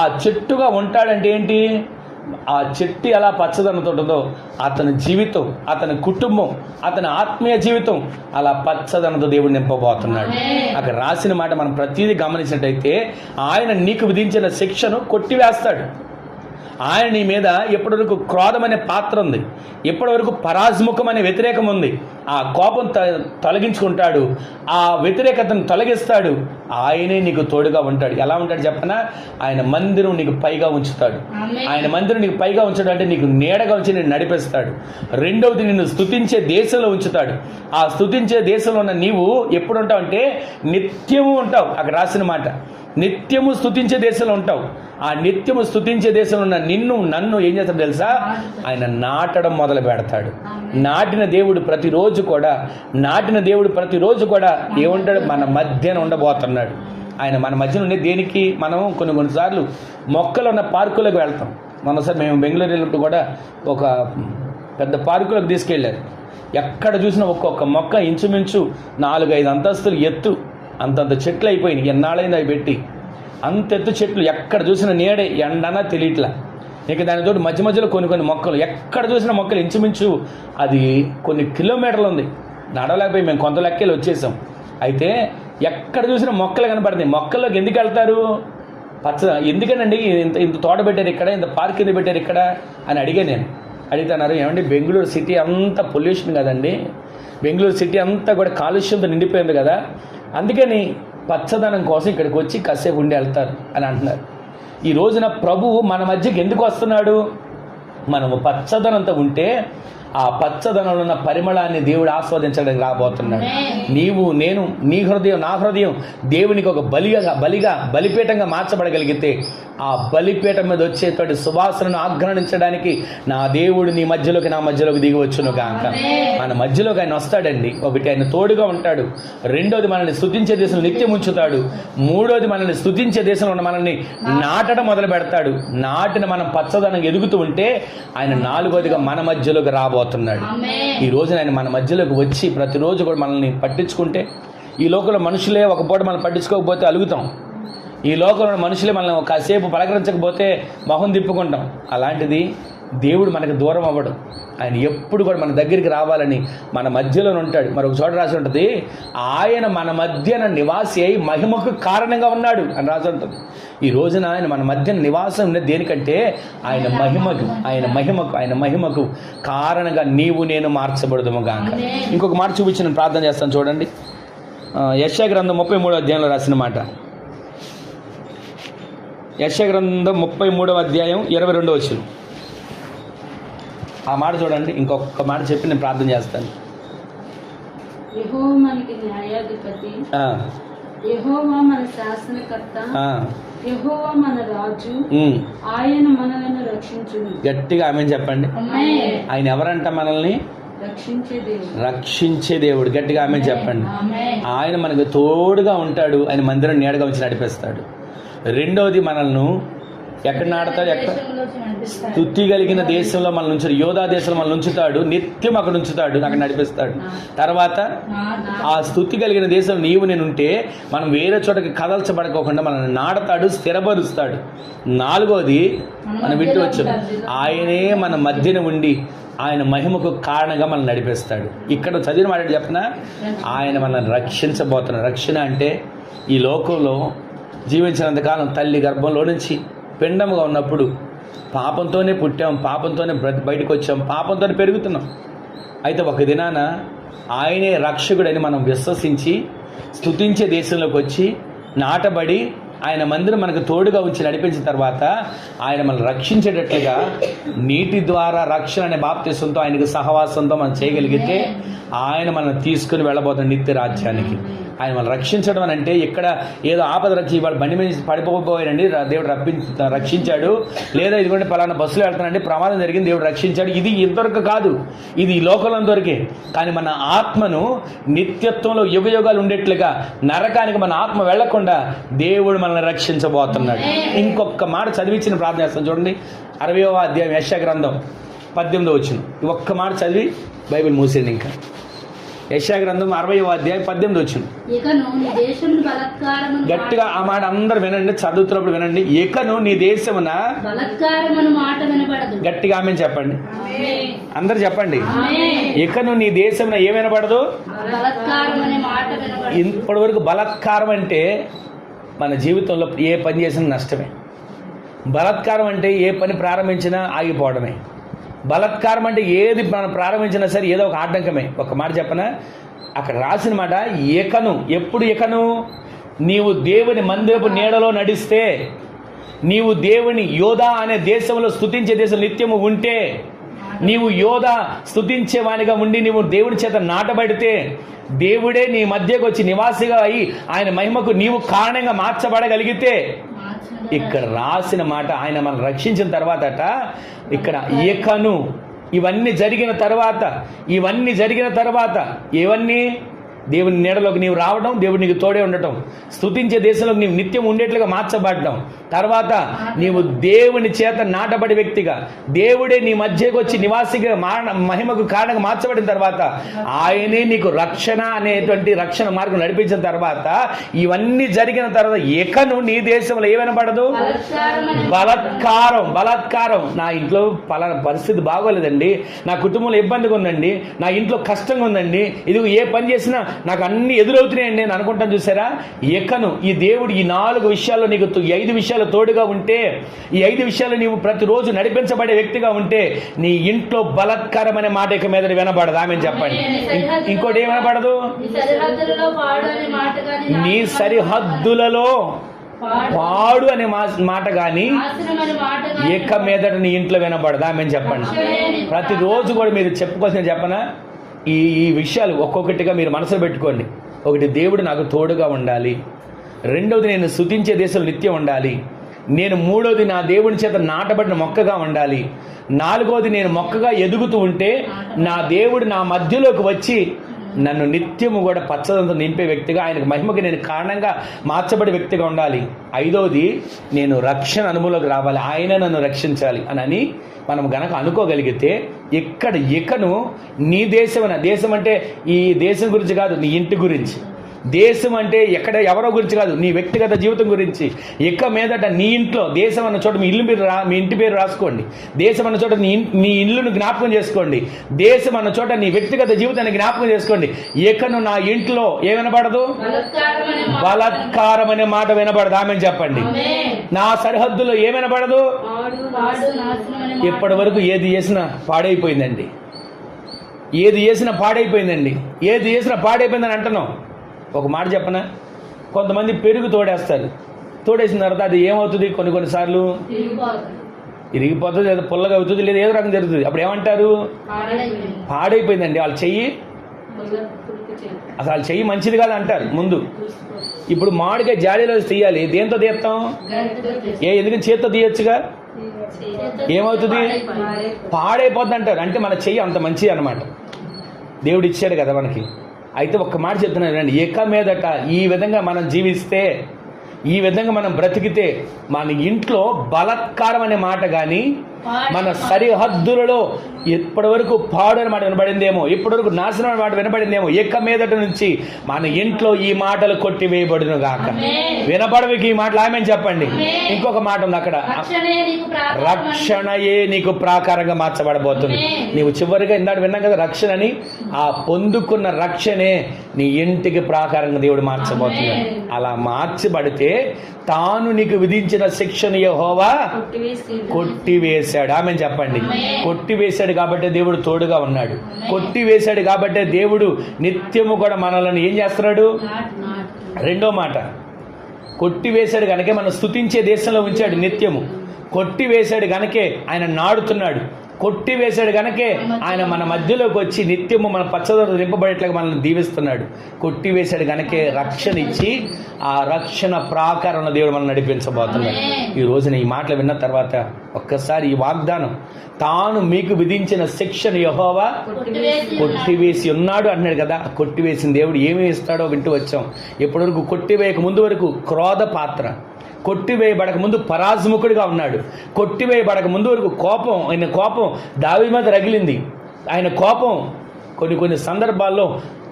ఆ చెట్టుగా ఉంటాడంటే ఏంటి? ఆ చెట్టు ఎలా పచ్చదనంతో ఉంటుందో అతని జీవితం, అతని కుటుంబం, అతని ఆత్మీయ జీవితం అలా పచ్చదనంతో దేవుడు నింపబోతున్నాడు. అక్కడ రాసిన మాట మనం ప్రతిదీ గమనించినట్టయితే ఆయన నీకు విధించిన శిక్షను కొట్టివేస్తాడు. ఆయన నీ మీద ఎప్పటివరకు క్రోధం అనే పాత్ర ఉంది, ఎప్పటివరకు పరాజ్ముఖం అనే వ్యతిరేకం ఉంది. ఆ కోపం తొలగించుకుంటాడు, ఆ వ్యతిరేకతను తొలగిస్తాడు. ఆయనే నీకు తోడుగా ఉంటాడు. ఎలా ఉంటాడు చెప్పనా? ఆయన మందిరం నీకు పైగా ఉంచుతాడు. ఆయన మందిరం నీకు పైగా ఉంచడం అంటే నీకు నీడగా ఉంచి నేను నడిపిస్తాడు. రెండవది, నిన్ను స్తుతించే దేశంలో ఉంచుతాడు. ఆ స్తుతించే దేశంలో ఉన్న నీవు ఎప్పుడు ఉంటావు అంటే నిత్యము ఉంటావు. అక్కడ రాసిన మాట నిత్యము స్తుతించే దేశంలో ఉంటావు. ఆ నిత్యము స్తుతించే దేశంలో ఉన్న నన్ను ఏం చేస్తాడు తెలుసా? ఆయన నాటడం మొదలు పెడతాడు. నాటిన దేవుడు ప్రతిరోజు కూడా ఏముంటాడు? మన మధ్యన ఉండబోతున్నాడు. ఆయన మన మధ్యన ఉండే దేనికి? మనం కొన్నిసార్లు మొక్కలు ఉన్న పార్కులకు వెళ్తాం. మొన్నసారి మేము బెంగళూరు వెళ్ళినప్పుడు కూడా ఒక పెద్ద పార్కులకు తీసుకెళ్ళారు. ఎక్కడ చూసినా ఒక్కొక్క మొక్క ఇంచుమించు 4-5 అంతస్తులు ఎత్తు, అంతంత చెట్లు అయిపోయినాయి. ఎన్నాళ్ళైంది అవి పెట్టి, అంత ఎత్తు చెట్లు. ఎక్కడ చూసిన నీడే, ఎండనా తెలియట్లా. ఇక దానితో మధ్యలో కొన్ని మొక్కలు, ఎక్కడ చూసిన మొక్కలు ఇంచుమించు అది కొన్ని కిలోమీటర్లు ఉంది. నడవలేకపోయి మేము కొంత లెక్కలు వచ్చేసాం. అయితే ఎక్కడ చూసినా మొక్కలు కనపడుతున్నాయి. మొక్కల్లోకి ఎందుకు వెళ్తారు? ఎందుకనండి ఇంత ఇంత తోట పెట్టారు ఇక్కడ, ఇంత పార్క్ ఎందుకు పెట్టారు ఇక్కడ అని అడిగా నేను. అడుగుతున్నారు, ఏమండి బెంగళూరు సిటీ అంతా పొల్యూషన్ కదండి, బెంగళూరు సిటీ అంతా కూడా కాలుష్యంతో నిండిపోయింది కదా, అందుకని పచ్చదనం కోసం ఇక్కడికి వచ్చి కాసేపు ఉండి వెళ్తారు అని అంటున్నారు. ఈ రోజున ప్రభువు మన మధ్యకి ఎందుకు వస్తున్నాడు? మనము పచ్చదనంతో ఉంటే ఆ పచ్చదనంలో ఉన్న పరిమళాన్ని దేవుడు ఆస్వాదించడానికి రాబోతున్నాడు. నీవు నేను నీ హృదయం నా హృదయం దేవునికి ఒక బలిపీఠంగా మార్చబడగలిగితే ఆ బలిపీఠం మీద వచ్చేటువంటి సువాసనను ఆగ్రహించడానికి నా దేవుడు నీ మధ్యలోకి నా మధ్యలోకి దిగి వచ్చును గాక. మన మధ్యలోకి ఆయన వస్తాడండి. ఒకటి, ఆయన తోడుగా ఉంటాడు. రెండోది, మనల్ని స్తుతించే దేశంలో నిత్యం ఉంచుతాడు. మూడోది, మనల్ని స్తుతించే దేశంలో ఉన్న మనల్ని నాటడం మొదలు పెడతాడు. నాటిన మనం పచ్చదనం ఎదుగుతూ ఉంటే ఆయన నాలుగోదిగా మన మధ్యలోకి రాబోతున్నాడు. ఈ రోజున ఆయన మన మధ్యలోకి వచ్చి ప్రతిరోజు కూడా మనల్ని పట్టించుకుంటే, ఈ లోకంలో మనుషులే ఒక పూట మనం పట్టించుకోకపోతే అలుగుతాం, ఈ లోకంలో మనుషులే మనం కాసేపు పలకరించకపోతే మొహం తిప్పుకుంటాం. అలాంటిది దేవుడు మనకు దూరం అవ్వడు. ఆయన ఎప్పుడు కూడా మన దగ్గరికి రావాలని మన మధ్యలో ఉంటాడు. మరొక చోట రాసి ఉంటుంది, ఆయన మన మధ్యన నివాసి అయి మహిమకు కారణంగా ఉన్నాడు అని రాసి ఉంటుంది. ఈ రోజున ఆయన మన మధ్యన నివాసం ఉన్నది దేనికంటే ఆయన మహిమకు కారణంగా నీవు నేను మార్చబడదుము గాక. ఇంకొక మాట చూపించి నేను ప్రార్థన చేస్తాను చూడండి. యెషయా గ్రంథం 33వ అధ్యాయంలో రాసిన మాట. యెషయా గ్రంథం 33వ అధ్యాయం 22వ వచనం. ఆ మాట చూడండి. ఇంకొక మాట చెప్పి నేను ప్రార్థన చేస్తాను. యెహోవా మనకి న్యాయాధిపతి, యెహోవా మన శాసనకర్త, యెహోవా మన రాజు, ఆయన మనలను రక్షించును. గట్టిగా ఆమేన్ చెప్పండి. ఆయన ఎవరంట? మనల్ని రక్షించే దేవుడు. గట్టిగా ఆమేన్ చెప్పండి. ఆయన మనకు తోడుగా ఉంటాడు. ఆయన మందిరం నీడగా ఉంచి నడిపిస్తాడు. రెండవది, మనల్ని ఎక్కడ నాడతాడు? ఎక్కడ స్తుతి కలిగిన దేశంలో మనల్ని ఉంచాడు. యోధా దేశంలో మనల్ని ఉంచుతాడు. నిత్యం అక్కడ ఉంచుతాడు, అక్కడ నడిపిస్తాడు. తర్వాత ఆ స్తుతి కలిగిన దేశంలో నీవు నేను ఉంటే మనం వేరే చోటకి కదల్చబడకోకుండా మనల్ని నాడతాడు, స్థిరపరుస్తాడు. నాలుగోది, మనం వింటూ వచ్చాం, ఆయనే మన మధ్యన ఉండి ఆయన మహిమకు కారణంగా మనం నడిపిస్తాడు. ఇక్కడ చదివిన మాట చెప్పిన ఆయన మనల్ని రక్షించబోతున్నాడు. రక్షణ అంటే ఈ లోకంలో జీవించినంతకాలం తల్లి గర్భంలో నుంచి పిండముగా ఉన్నప్పుడు పాపంతోనే పుట్టాం, పాపంతోనే బయటకు వచ్చాం, పాపంతోనే పెరుగుతున్నాం. అయితే ఒక దినాన ఆయనే రక్షకుడని మనం విశ్వసించి స్తుతించే దేశంలోకి వచ్చి నాటబడి ఆయన మందిరం మనకు తోడుగా ఉంచి నడిపించిన తర్వాత ఆయన మనల్ని రక్షించేటట్లుగా నీటి ద్వారా రక్షణ అనే బాప్తిసంతో ఆయనకు సహవాసంతో మనం చేయగలిగితే ఆయన మనల్ని తీసుకుని వెళ్ళబోతున్న నిత్య రాజ్యానికి. ఆయన మనం రక్షించడం అని అంటే ఇక్కడ ఏదో ఆపద రక్షి ఇవాళ బండి మీద పడిపోకపోయాడండి దేవుడు రక్షించాడు, లేదా ఇదిగోండి పలానా బస్సులో వెళ్తానండి ప్రమాదం జరిగింది దేవుడు రక్షించాడు, ఇది ఇంతవరకు కాదు, ఇది ఈ లోకంలో దొరికే. కానీ మన ఆత్మను నిత్యత్వంలో యుగయుగాలు ఉండేట్లుగా నరకానికి మన ఆత్మ వెళ్లకుండా దేవుడు మనల్ని రక్షించబోతున్నాడు. ఇంకొక మాట చదివించిన ప్రార్థన చేస్తాను చూడండి. 60వ అధ్యాయం యెషయా గ్రంథం 18వ వచనం. ఒక్క మాట చదివి బైబిల్ మూసేయండి. ఇంకా యెషయా గ్రంథం 60వ అధ్యాయం 18వ వచనం. గట్టిగా ఆ మాట అందరు వినండి, చదువుతున్నప్పుడు వినండి. ఇకను నీ దేశమున గట్టిగా ఆమె చెప్పండి, అందరు చెప్పండి. ఇకను నీ దేశమున ఏం వినబడదు? ఇప్పటి వరకు బలాత్కారం అంటే మన జీవితంలో ఏ పని చేసినా నష్టమే. బలాత్కారం అంటే ఏ పని ప్రారంభించినా ఆగిపోవడమే. బలాత్కారం అంటే ఏది మనం ప్రారంభించినా సరే ఏదో ఒక ఆటంకమే. ఒక మాట చెప్పనా, అక్కడ రాసిన మాట ఏకను. ఎప్పుడు ఏకను? నీవు దేవుని మందిరపు నీడలో నడిస్తే, నీవు దేవుని యోధా అనే దేశంలో స్తుతించే దేశం నిత్యము ఉంటే, నీవు యోధా స్తుతించేవానిగా ఉండి నీవు దేవుని చేత నాటబడితే, దేవుడే నీ మధ్యకు వచ్చి నివాసిగా అయి ఆయన మహిమకు నీవు కారణంగా మార్చబడగలిగితే, ఇక్కడ రాసిన మాట ఆయన మనం రక్షించిన తర్వాతట ఇక్కడ ఏకను ఇవన్నీ జరిగిన తర్వాత ఇవన్నీ దేవుని నీడలోకి నీవు రావడం, దేవుడు నీకు తోడే ఉండటం, స్తుతించే దేశంలోకి నీవు నిత్యం ఉండేట్లుగా మార్చబడటం, తర్వాత నీవు దేవుని చేత నాటబడి వ్యక్తిగా దేవుడే నీ మధ్యకు వచ్చి నివాసిగా మహిమకు కారణంగా మార్చబడిన తర్వాత ఆయనే నీకు రక్షణ అనేటువంటి రక్షణ మార్గం నడిపించిన తర్వాత ఇవన్నీ జరిగిన తర్వాత ఏకను నీ దేశంలో ఏమైనా పడదు? బలాత్కారం. నా ఇంట్లో పలానా పరిస్థితి బాగోలేదండి, నా కుటుంబంలో ఇబ్బందిగా ఉందండి, నా ఇంట్లో కష్టంగా ఉందండి, ఇది ఏ పని చేసినా నాకు అన్ని ఎదురవుతున్నాయండి నేను అనుకుంటాను చూసారా, ఎక్కను ఈ దేవుడు ఈ 4 విషయాల్లో నీకు ఈ 5 విషయాలు తోడుగా ఉంటే, ఈ 5 విషయాలు నీవు ప్రతిరోజు నడిపించబడే వ్యక్తిగా ఉంటే నీ ఇంట్లో బలత్కారం అనే మాట ఇక మీద వినబడదు. ఆమె చెప్పండి. ఇంకోటి ఏం వినబడదు? నీ సరిహద్దులలో పాడు అనే మాట కానీ ఇక మీదట నీ ఇంట్లో వినబడదు. ఆమె చెప్పండి. ప్రతిరోజు కూడా మీరు చెప్పుకోవాల్సిన చెప్పనా, ఈ విషయాలు ఒక్కొక్కటిగా మీరు మనసులో పెట్టుకోండి. ఒకటి, దేవుడు నాకు తోడుగా ఉండాలి. రెండవది, నేను స్తుతించే దేశంలో నిత్యం ఉండాలి. నేను మూడవది, నా దేవుని చేత నాటబడిన మొక్కగా ఉండాలి. నాలుగవది, నేను మొక్కగా ఎదుగుతూ ఉంటే నా దేవుడు నా మధ్యలోకి వచ్చి నన్ను నిత్యము కూడా పచ్చదంతో నింపే వ్యక్తిగా, ఆయనకు మహిమకి నేను కారణంగా మార్చబడే వ్యక్తిగా ఉండాలి. ఐదవది, నేను రక్షణ అనుభవంలోకి రావాలి, ఆయన నన్ను రక్షించాలి అని మనం గనక అనుకోగలిగితే ఇకను నీ దేశం అంటే ఈ దేశం గురించి కాదు, నీ ఇంటి గురించి. దేశం అంటే ఎవరో గురించి కాదు, నీ వ్యక్తిగత జీవితం గురించి. ఇక మీదట నీ ఇంట్లో, దేశం అన్న చోట మీ ఇంటి పేరు రాసుకోండి. దేశం అన్న చోట నీ ఇల్లును జ్ఞాపకం చేసుకోండి. దేశం అన్న చోట నీ వ్యక్తిగత జీవితాన్ని జ్ఞాపకం చేసుకోండి. ఇకను నా ఇంట్లో ఏ వినబడదు? బలాత్కారం అనే మాట వినబడదు. ఆమె చెప్పండి. నా సరిహద్దులో ఏ వినబడదు? ఇప్పటి వరకు ఏది చేసినా పాడైపోయిందండి, ఏది చేసినా పాడైపోయిందండి, ఏది చేసినా పాడైపోయిందని అంటున్నాం. ఒక మాట చెప్పనా, కొంతమంది పెరుగు తోడేస్తారు. తోడేసిన తర్వాత అది ఏమవుతుంది? కొన్నిసార్లు ఇరిగిపోతుంది, లేదా పుల్లగా అవుతుంది, లేదా ఏదో రకం జరుగుతుంది. అప్పుడు ఏమంటారు? పాడైపోయిందండి. వాళ్ళ చెయ్యి అసలు చెయ్యి మంచిది కాదు అంటారు ముందు. ఇప్పుడు మామిడికాయ జాడీలో తీయాలి, దేంతో తీస్తాం? ఎందుకని చేత్తో తీయొచ్చుగా. ఏమవుతుంది? పాడైపోద్ది అంటారు. అంటే మన చెయ్యి అంత మంచిది అన్నమాట, దేవుడు ఇచ్చాడు కదా మనకి. అయితే ఒక్క మాట చెప్తున్నాను రండి, ఇక మీదట ఈ విధంగా మనం జీవిస్తే, ఈ విధంగా మనం బ్రతికితే మన ఇంట్లో బలాత్కారం అనే మాట కానీ, మన సరిహద్దులలో ఇప్పటి వరకు పాడు అనే మాట వినబడిందేమో, ఇప్పటి వరకు నాశనం అనే మాట వినబడిందేమో, ఇక మీదట నుంచి మన ఇంట్లో ఈ మాటలు కొట్టివేయబడును గాక. వినపడవికి ఈ మాటలు ఆమె చెప్పండి. ఇంకొక మాట ఉంది అక్కడ, రక్షణయే నీకు ప్రాకారంగా మార్చబడబోతుంది. నీవు చివరిగా ఇందాక విన్నాం కదా రక్షణ అని, ఆ పొందుకున్న రక్షణే నీ ఇంటికి ప్రాకారంగా దేవుడు మార్చబోతుంది. అలా మార్చబడితే తాను నీకు విధించిన శిక్షను యెహోవా కొట్టివేశాడు. ఆమె చెప్పండి. కొట్టివేశాడు కాబట్టి దేవుడు తోడుగా ఉన్నాడు. కొట్టివేశాడు కాబట్టి దేవుడు నిత్యము కూడా మనల్ని ఏం చేస్తున్నాడు? రెండో మాట, కొట్టివేశాడు కనుకే మనం స్తుతించే దేశంలో ఉంచాడు నిత్యము. కొట్టివేశాడు కనుకే ఆయన నాడుతున్నాడు. కొట్టివేశాడు కనుకే ఆయన మన మధ్యలోకి వచ్చి నిత్యము మన పచ్చదొర నింపబడేట్లుగా మనల్ని దీవిస్తున్నాడు. కొట్టివేశాడు కనుకే రక్షణ ఇచ్చి ఆ రక్షణ ప్రాకారంలో దేవుడు మనల్ని నడిపించబోతున్నాడు. ఈ రోజున ఈ మాటలు విన్న తర్వాత ఒక్కసారి ఈ వాగ్దానం, తాను మీకు విధించిన శిక్షను యెహోవా కొట్టివేసి ఉన్నాడు అన్నాడు కదా. కొట్టివేసిన దేవుడు ఏమి ఇస్తాడో వింటూ వచ్చాం. ఎప్పటివరకు కొట్టివేయక ముందు వరకు క్రోధ పాత్ర, కొట్టివేయబడక ముందు పరాజముఖుడిగా ఉన్నాడు. కొట్టివేయబడక ముందు వరకు ఆయన కోపం దావీదు మీద రగిలింది. ఆయన కోపం కొన్ని సందర్భాల్లో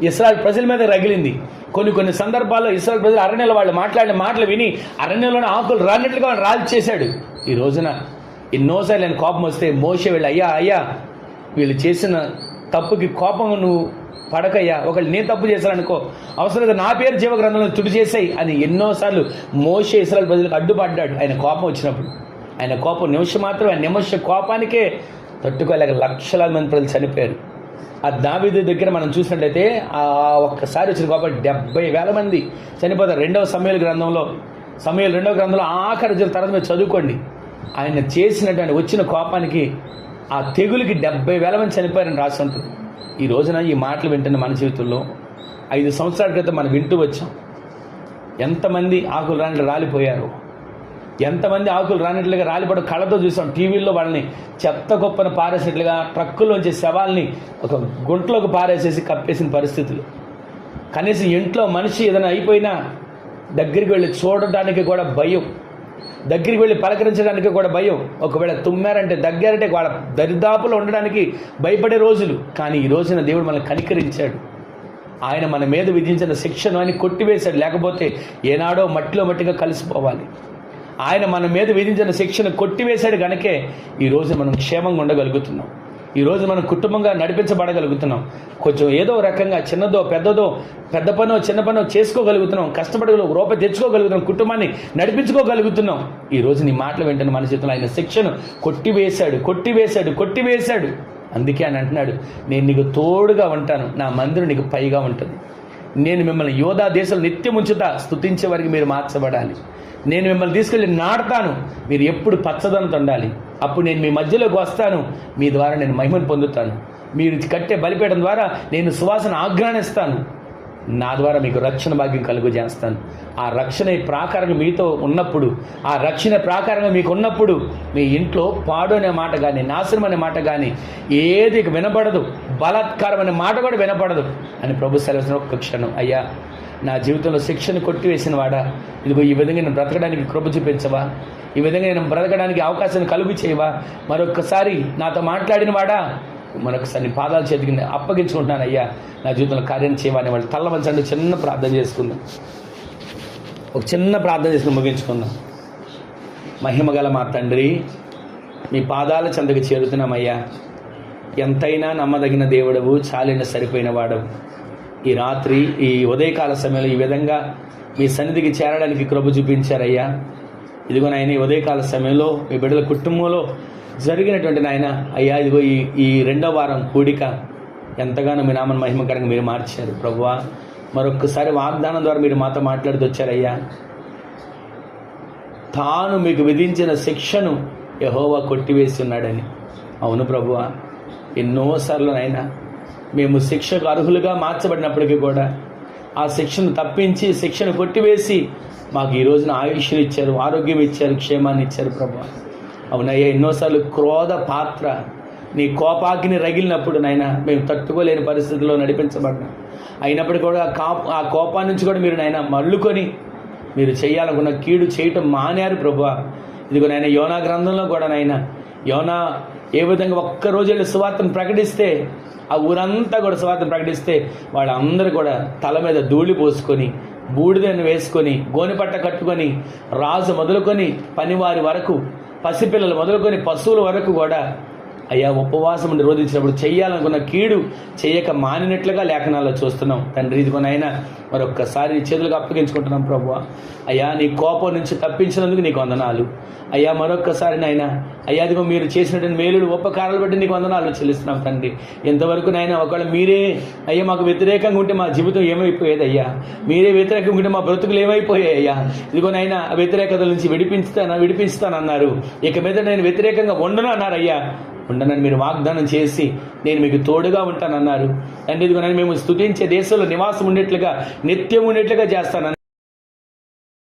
ఇశ్రాయేలు ప్రజల మీద రగిలింది. కొన్ని సందర్భాల్లో ఇశ్రాయేలు ప్రజలు అరణ్యంలో వాళ్ళు మాట్లాడిన మాటలు విని అరణ్యంలోనే ఆకులు రానట్లుగా రాజు చేశాడు. ఈ రోజున ఎన్నోసార్లు ఆయన కోపం వస్తే మోషే వెళ్ళి, అయ్యా వీళ్ళు చేసిన తప్పుకి కోపం నువ్వు పడకయ్యా, ఒకళ్ళు నేను తప్పు చేశాననుకో, అవసరం నా పేరు జీవ గ్రంథంలో తుడి చేసాయి అని ఎన్నోసార్లు మోషే ఇశ్రాయేలు ప్రజలకు అడ్డుపడ్డాడు. ఆయన కోపం వచ్చినప్పుడు ఆయన కోపం నిమిషం మాత్రం, ఆయన నిమిష కోపానికే తట్టుకోలేక లక్షలాది మంది ప్రజలు చనిపోయారు. ఆ దావీదు దగ్గర మనం చూసినట్లయితే ఆ ఒక్కసారి వచ్చిన కోపం 70,000 మంది చనిపోతారు. సమూయేలు గ్రంథంలో ఆఖరి తర్వాత మీరు చదువుకోండి. ఆయన చేసినటువంటి వచ్చిన కోపానికి ఆ తెగులకి 70,000 మంది చనిపోయారని రాసి ఉంటుంది. ఈ రోజున ఈ మాటలు వింటున్న మన జీవితంలో 5 సంవత్సరాల క్రితం మనం వింటూ వచ్చాం. ఎంతమంది ఆకులు రానట్లు రాలిపోయారు, ఎంతమంది ఆకులు రానట్లుగా రాలిపడ కళ్ళతో చూసాం. టీవీల్లో వాళ్ళని చెత్త గొప్పను పారేసినట్లుగా ట్రక్కుల్లోంచి శవాల్ని ఒక గుంటలోకి పారేసేసి కప్పేసిన పరిస్థితులు. కనీసం ఇంట్లో మనిషి ఏదైనా అయిపోయినా దగ్గరికి వెళ్ళి చూడడానికి కూడా భయం, దగ్గరికి వెళ్ళి పలకరించడానికి కూడా భయం. ఒకవేళ తుమ్మారంటే దగ్గరంటే వాళ్ళ దరిదాపులో ఉండడానికి భయపడే రోజులు. కానీ ఈ రోజున దేవుడు మనల్ని కనికరించాడు. ఆయన మన మీద విధించిన శిక్షను అని కొట్టివేశాడు. లేకపోతే ఏనాడో మట్టిలో మట్టిగా కలిసిపోవాలి. ఆయన మన మీద విధించిన శిక్షను కొట్టివేశాడు కనుకే ఈ రోజు మనం క్షేమంగా ఉండగలుగుతున్నాం. ఈరోజు మనం కుటుంబంగా నడిపించబడగలుగుతున్నాం. కొంచెం ఏదో రకంగా చిన్నదో పెద్దదో, పెద్ద పనో చిన్న పనో చేసుకోగలుగుతున్నాం, కష్టపడగలుగు రూపాయి తెచ్చుకోగలుగుతున్నాం, కుటుంబాన్ని నడిపించుకోగలుగుతున్నాం. ఈరోజు నీ మాటలు వెంటనే మన చేతుల్లో ఆయన శిక్షను కొట్టివేశాడు. అందుకే ఆయన అంటున్నాడు, నేను నీకు తోడుగా ఉంటాను, నా మందిరం నీకు పైగా ఉంటుంది. నేను మిమ్మల్ని యోధా దేశాలు నిత్యం ఉంచుతా, స్తుతించే వారికి మీరు మార్చబడాలి. నేను మిమ్మల్ని తీసుకెళ్ళి నాటుతాను, మీరు ఎప్పుడు పచ్చదనంతో ఉండాలి. అప్పుడు నేను మీ మధ్యలోకి వస్తాను, మీ ద్వారా నేను మహిమను పొందుతాను. మీరు కట్టే బలిపీఠం ద్వారా నేను సువాసన ఆఘ్రానిస్తాను. నా ద్వారా మీకు రక్షణ భాగ్యం కలుగు చేస్తాను. ఆ రక్షణ ప్రాకారంగా మీతో ఉన్నప్పుడు, ఆ రక్షణ ప్రాకారంగా మీకు ఉన్నప్పుడు మీ ఇంట్లో పాడు అనే మాట కానీ, నాశనం అనే మాట కానీ ఏది వినపడదు, బలాత్కారం అనే మాట కూడా వినపడదు అని ప్రభు సెలవుసిన ఒక్క క్షణం, అయ్యా నా జీవితంలో శిక్షను కొట్టివేసిన వాడా, ఇదిగో ఈ విధంగా నేను బ్రతకడానికి కృప చూపించవా, ఈ విధంగా నేను బ్రతకడానికి అవకాశాన్ని కలుగు చేయవా, మరొక్కసారి నాతో మాట్లాడిన వాడా, మరొకసారి పాదాల చేతికి అప్పగించుకుంటున్నాను అయ్యా, నా జీవితంలో కార్యం చేయమని వాళ్ళు తల్ల వంచండి. చిన్న ప్రార్థన చేసుకుందాం, ఒక చిన్న ప్రార్థన చేసుకుని ముగించుకుందాం. మహిమగల మా తండ్రి, మీ పాదాల చెంతకు చేరుతున్నామయ్యా. ఎంతైనా నమ్మదగిన దేవుడవు, చాలిన సరిపోయిన వాడవు. ఈ రాత్రి ఈ ఉదయకాల సమయంలో ఈ విధంగా మీ సన్నిధికి చేరడానికి కృప చూపించారయ్యా. ఇదిగో నాయన, ఈ ఉదయకాల సమయంలో మీ బిడ్డల కుటుంబంలో జరిగినటువంటి నాయన అయ్యా, ఇదిగో ఈ రెండో వారం కూడిక ఎంతగానో మీ నామను మహిమకరంగా మీరు మార్చారు ప్రభువా. మరొక్కసారి వాగ్దానం ద్వారా మీరు మాతో మాట్లాడుతూ వచ్చారయ్యా. తాను మీకు విధించిన శిక్షను యెహోవా కొట్టివేసి ఉన్నాడని. అవును ప్రభువా, ఎన్నోసార్లు నాయన మేము శిక్షకు అర్హులుగా మార్చబడినప్పటికీ కూడా ఆ శిక్షను తప్పించి, శిక్షను కొట్టివేసి మాకు ఈ రోజున ఆయుష్ని ఇచ్చారు, ఆరోగ్యం ఇచ్చారు, క్షేమాన్ని ఇచ్చారు ప్రభువా. అవునయ్యా, ఎన్నోసార్లు క్రోధ పాత్ర నీ కోపాగ్ని రగిలినప్పుడు నాయన మేము తట్టుకోలేని పరిస్థితుల్లో నడిపించబడ్డాం. అయినప్పటికీ కూడా ఆ కోపాన్ని నుంచి కూడా మీరు నాయన మళ్ళుకొని మీరు చేయాలనుకున్న కీడు చేయటం మానేరు ప్రభువా. ఇదిగో నాయన, యోనా గ్రంథంలో కూడా నాయన, యోనా ఏ విధంగా ఒక్కరోజు వెళ్ళి సువార్తను ప్రకటిస్తే, ఆ ఊరంతా కూడా సువార్తను ప్రకటిస్తే వాళ్ళందరూ కూడా తల మీద ధూళి పోసుకొని, బూడిదని వేసుకొని, గోనెపట్ట కట్టుకొని, రాజు మొదలుకొని పనివారి వరకు, పసిపిల్లలు మొదలుకొని పశువుల వరకు కూడా అయ్యా ఉపవాసం నిరోధించినప్పుడు చేయాలనుకున్న కీడు చేయక మానినట్లుగా లేఖనాల్లో చూస్తున్నాం తండ్రి. ఇదిగోనైనా మరొక్కసారి నీ చేతులకు అప్పగించుకుంటున్నాం ప్రభువా. అయ్యా, నీ కోపం నుంచి తప్పించినందుకు నీకు వందనాలు అయ్యా. మరొక్కసారి నాయన అయ్యా, అదిగో మీరు చేసినటువంటి మేలుడు ఉపకారాలు బట్టి నీకు వందనాలు చెల్లిస్తున్నాం తండ్రి. ఎంతవరకు నాయన ఒకవేళ మీరే అయ్యా మాకు వ్యతిరేకంగా ఉంటే మా జీవితం ఏమైపోయేది అయ్యా, మీరే వ్యతిరేకంగా ఉంటే మా బ్రతుకులు ఏమైపోయాయి అయ్యా. ఇదిగోనైనా వ్యతిరేకతల నుంచి విడిపిస్తానన్నారు. ఇక మీద నేను వ్యతిరేకంగా ఉండను అన్నారు అయ్యా. ఉండనని మీరు వాగ్దానం చేసి నేను మీకు తోడుగా ఉంటానన్నారు తండ్రి. ఇదిగో నేను మేము స్తుతించే దేశంలో నివాసం ఉండేట్లుగా, నిత్యం ఉండేట్లుగా చేస్తానన్నారు.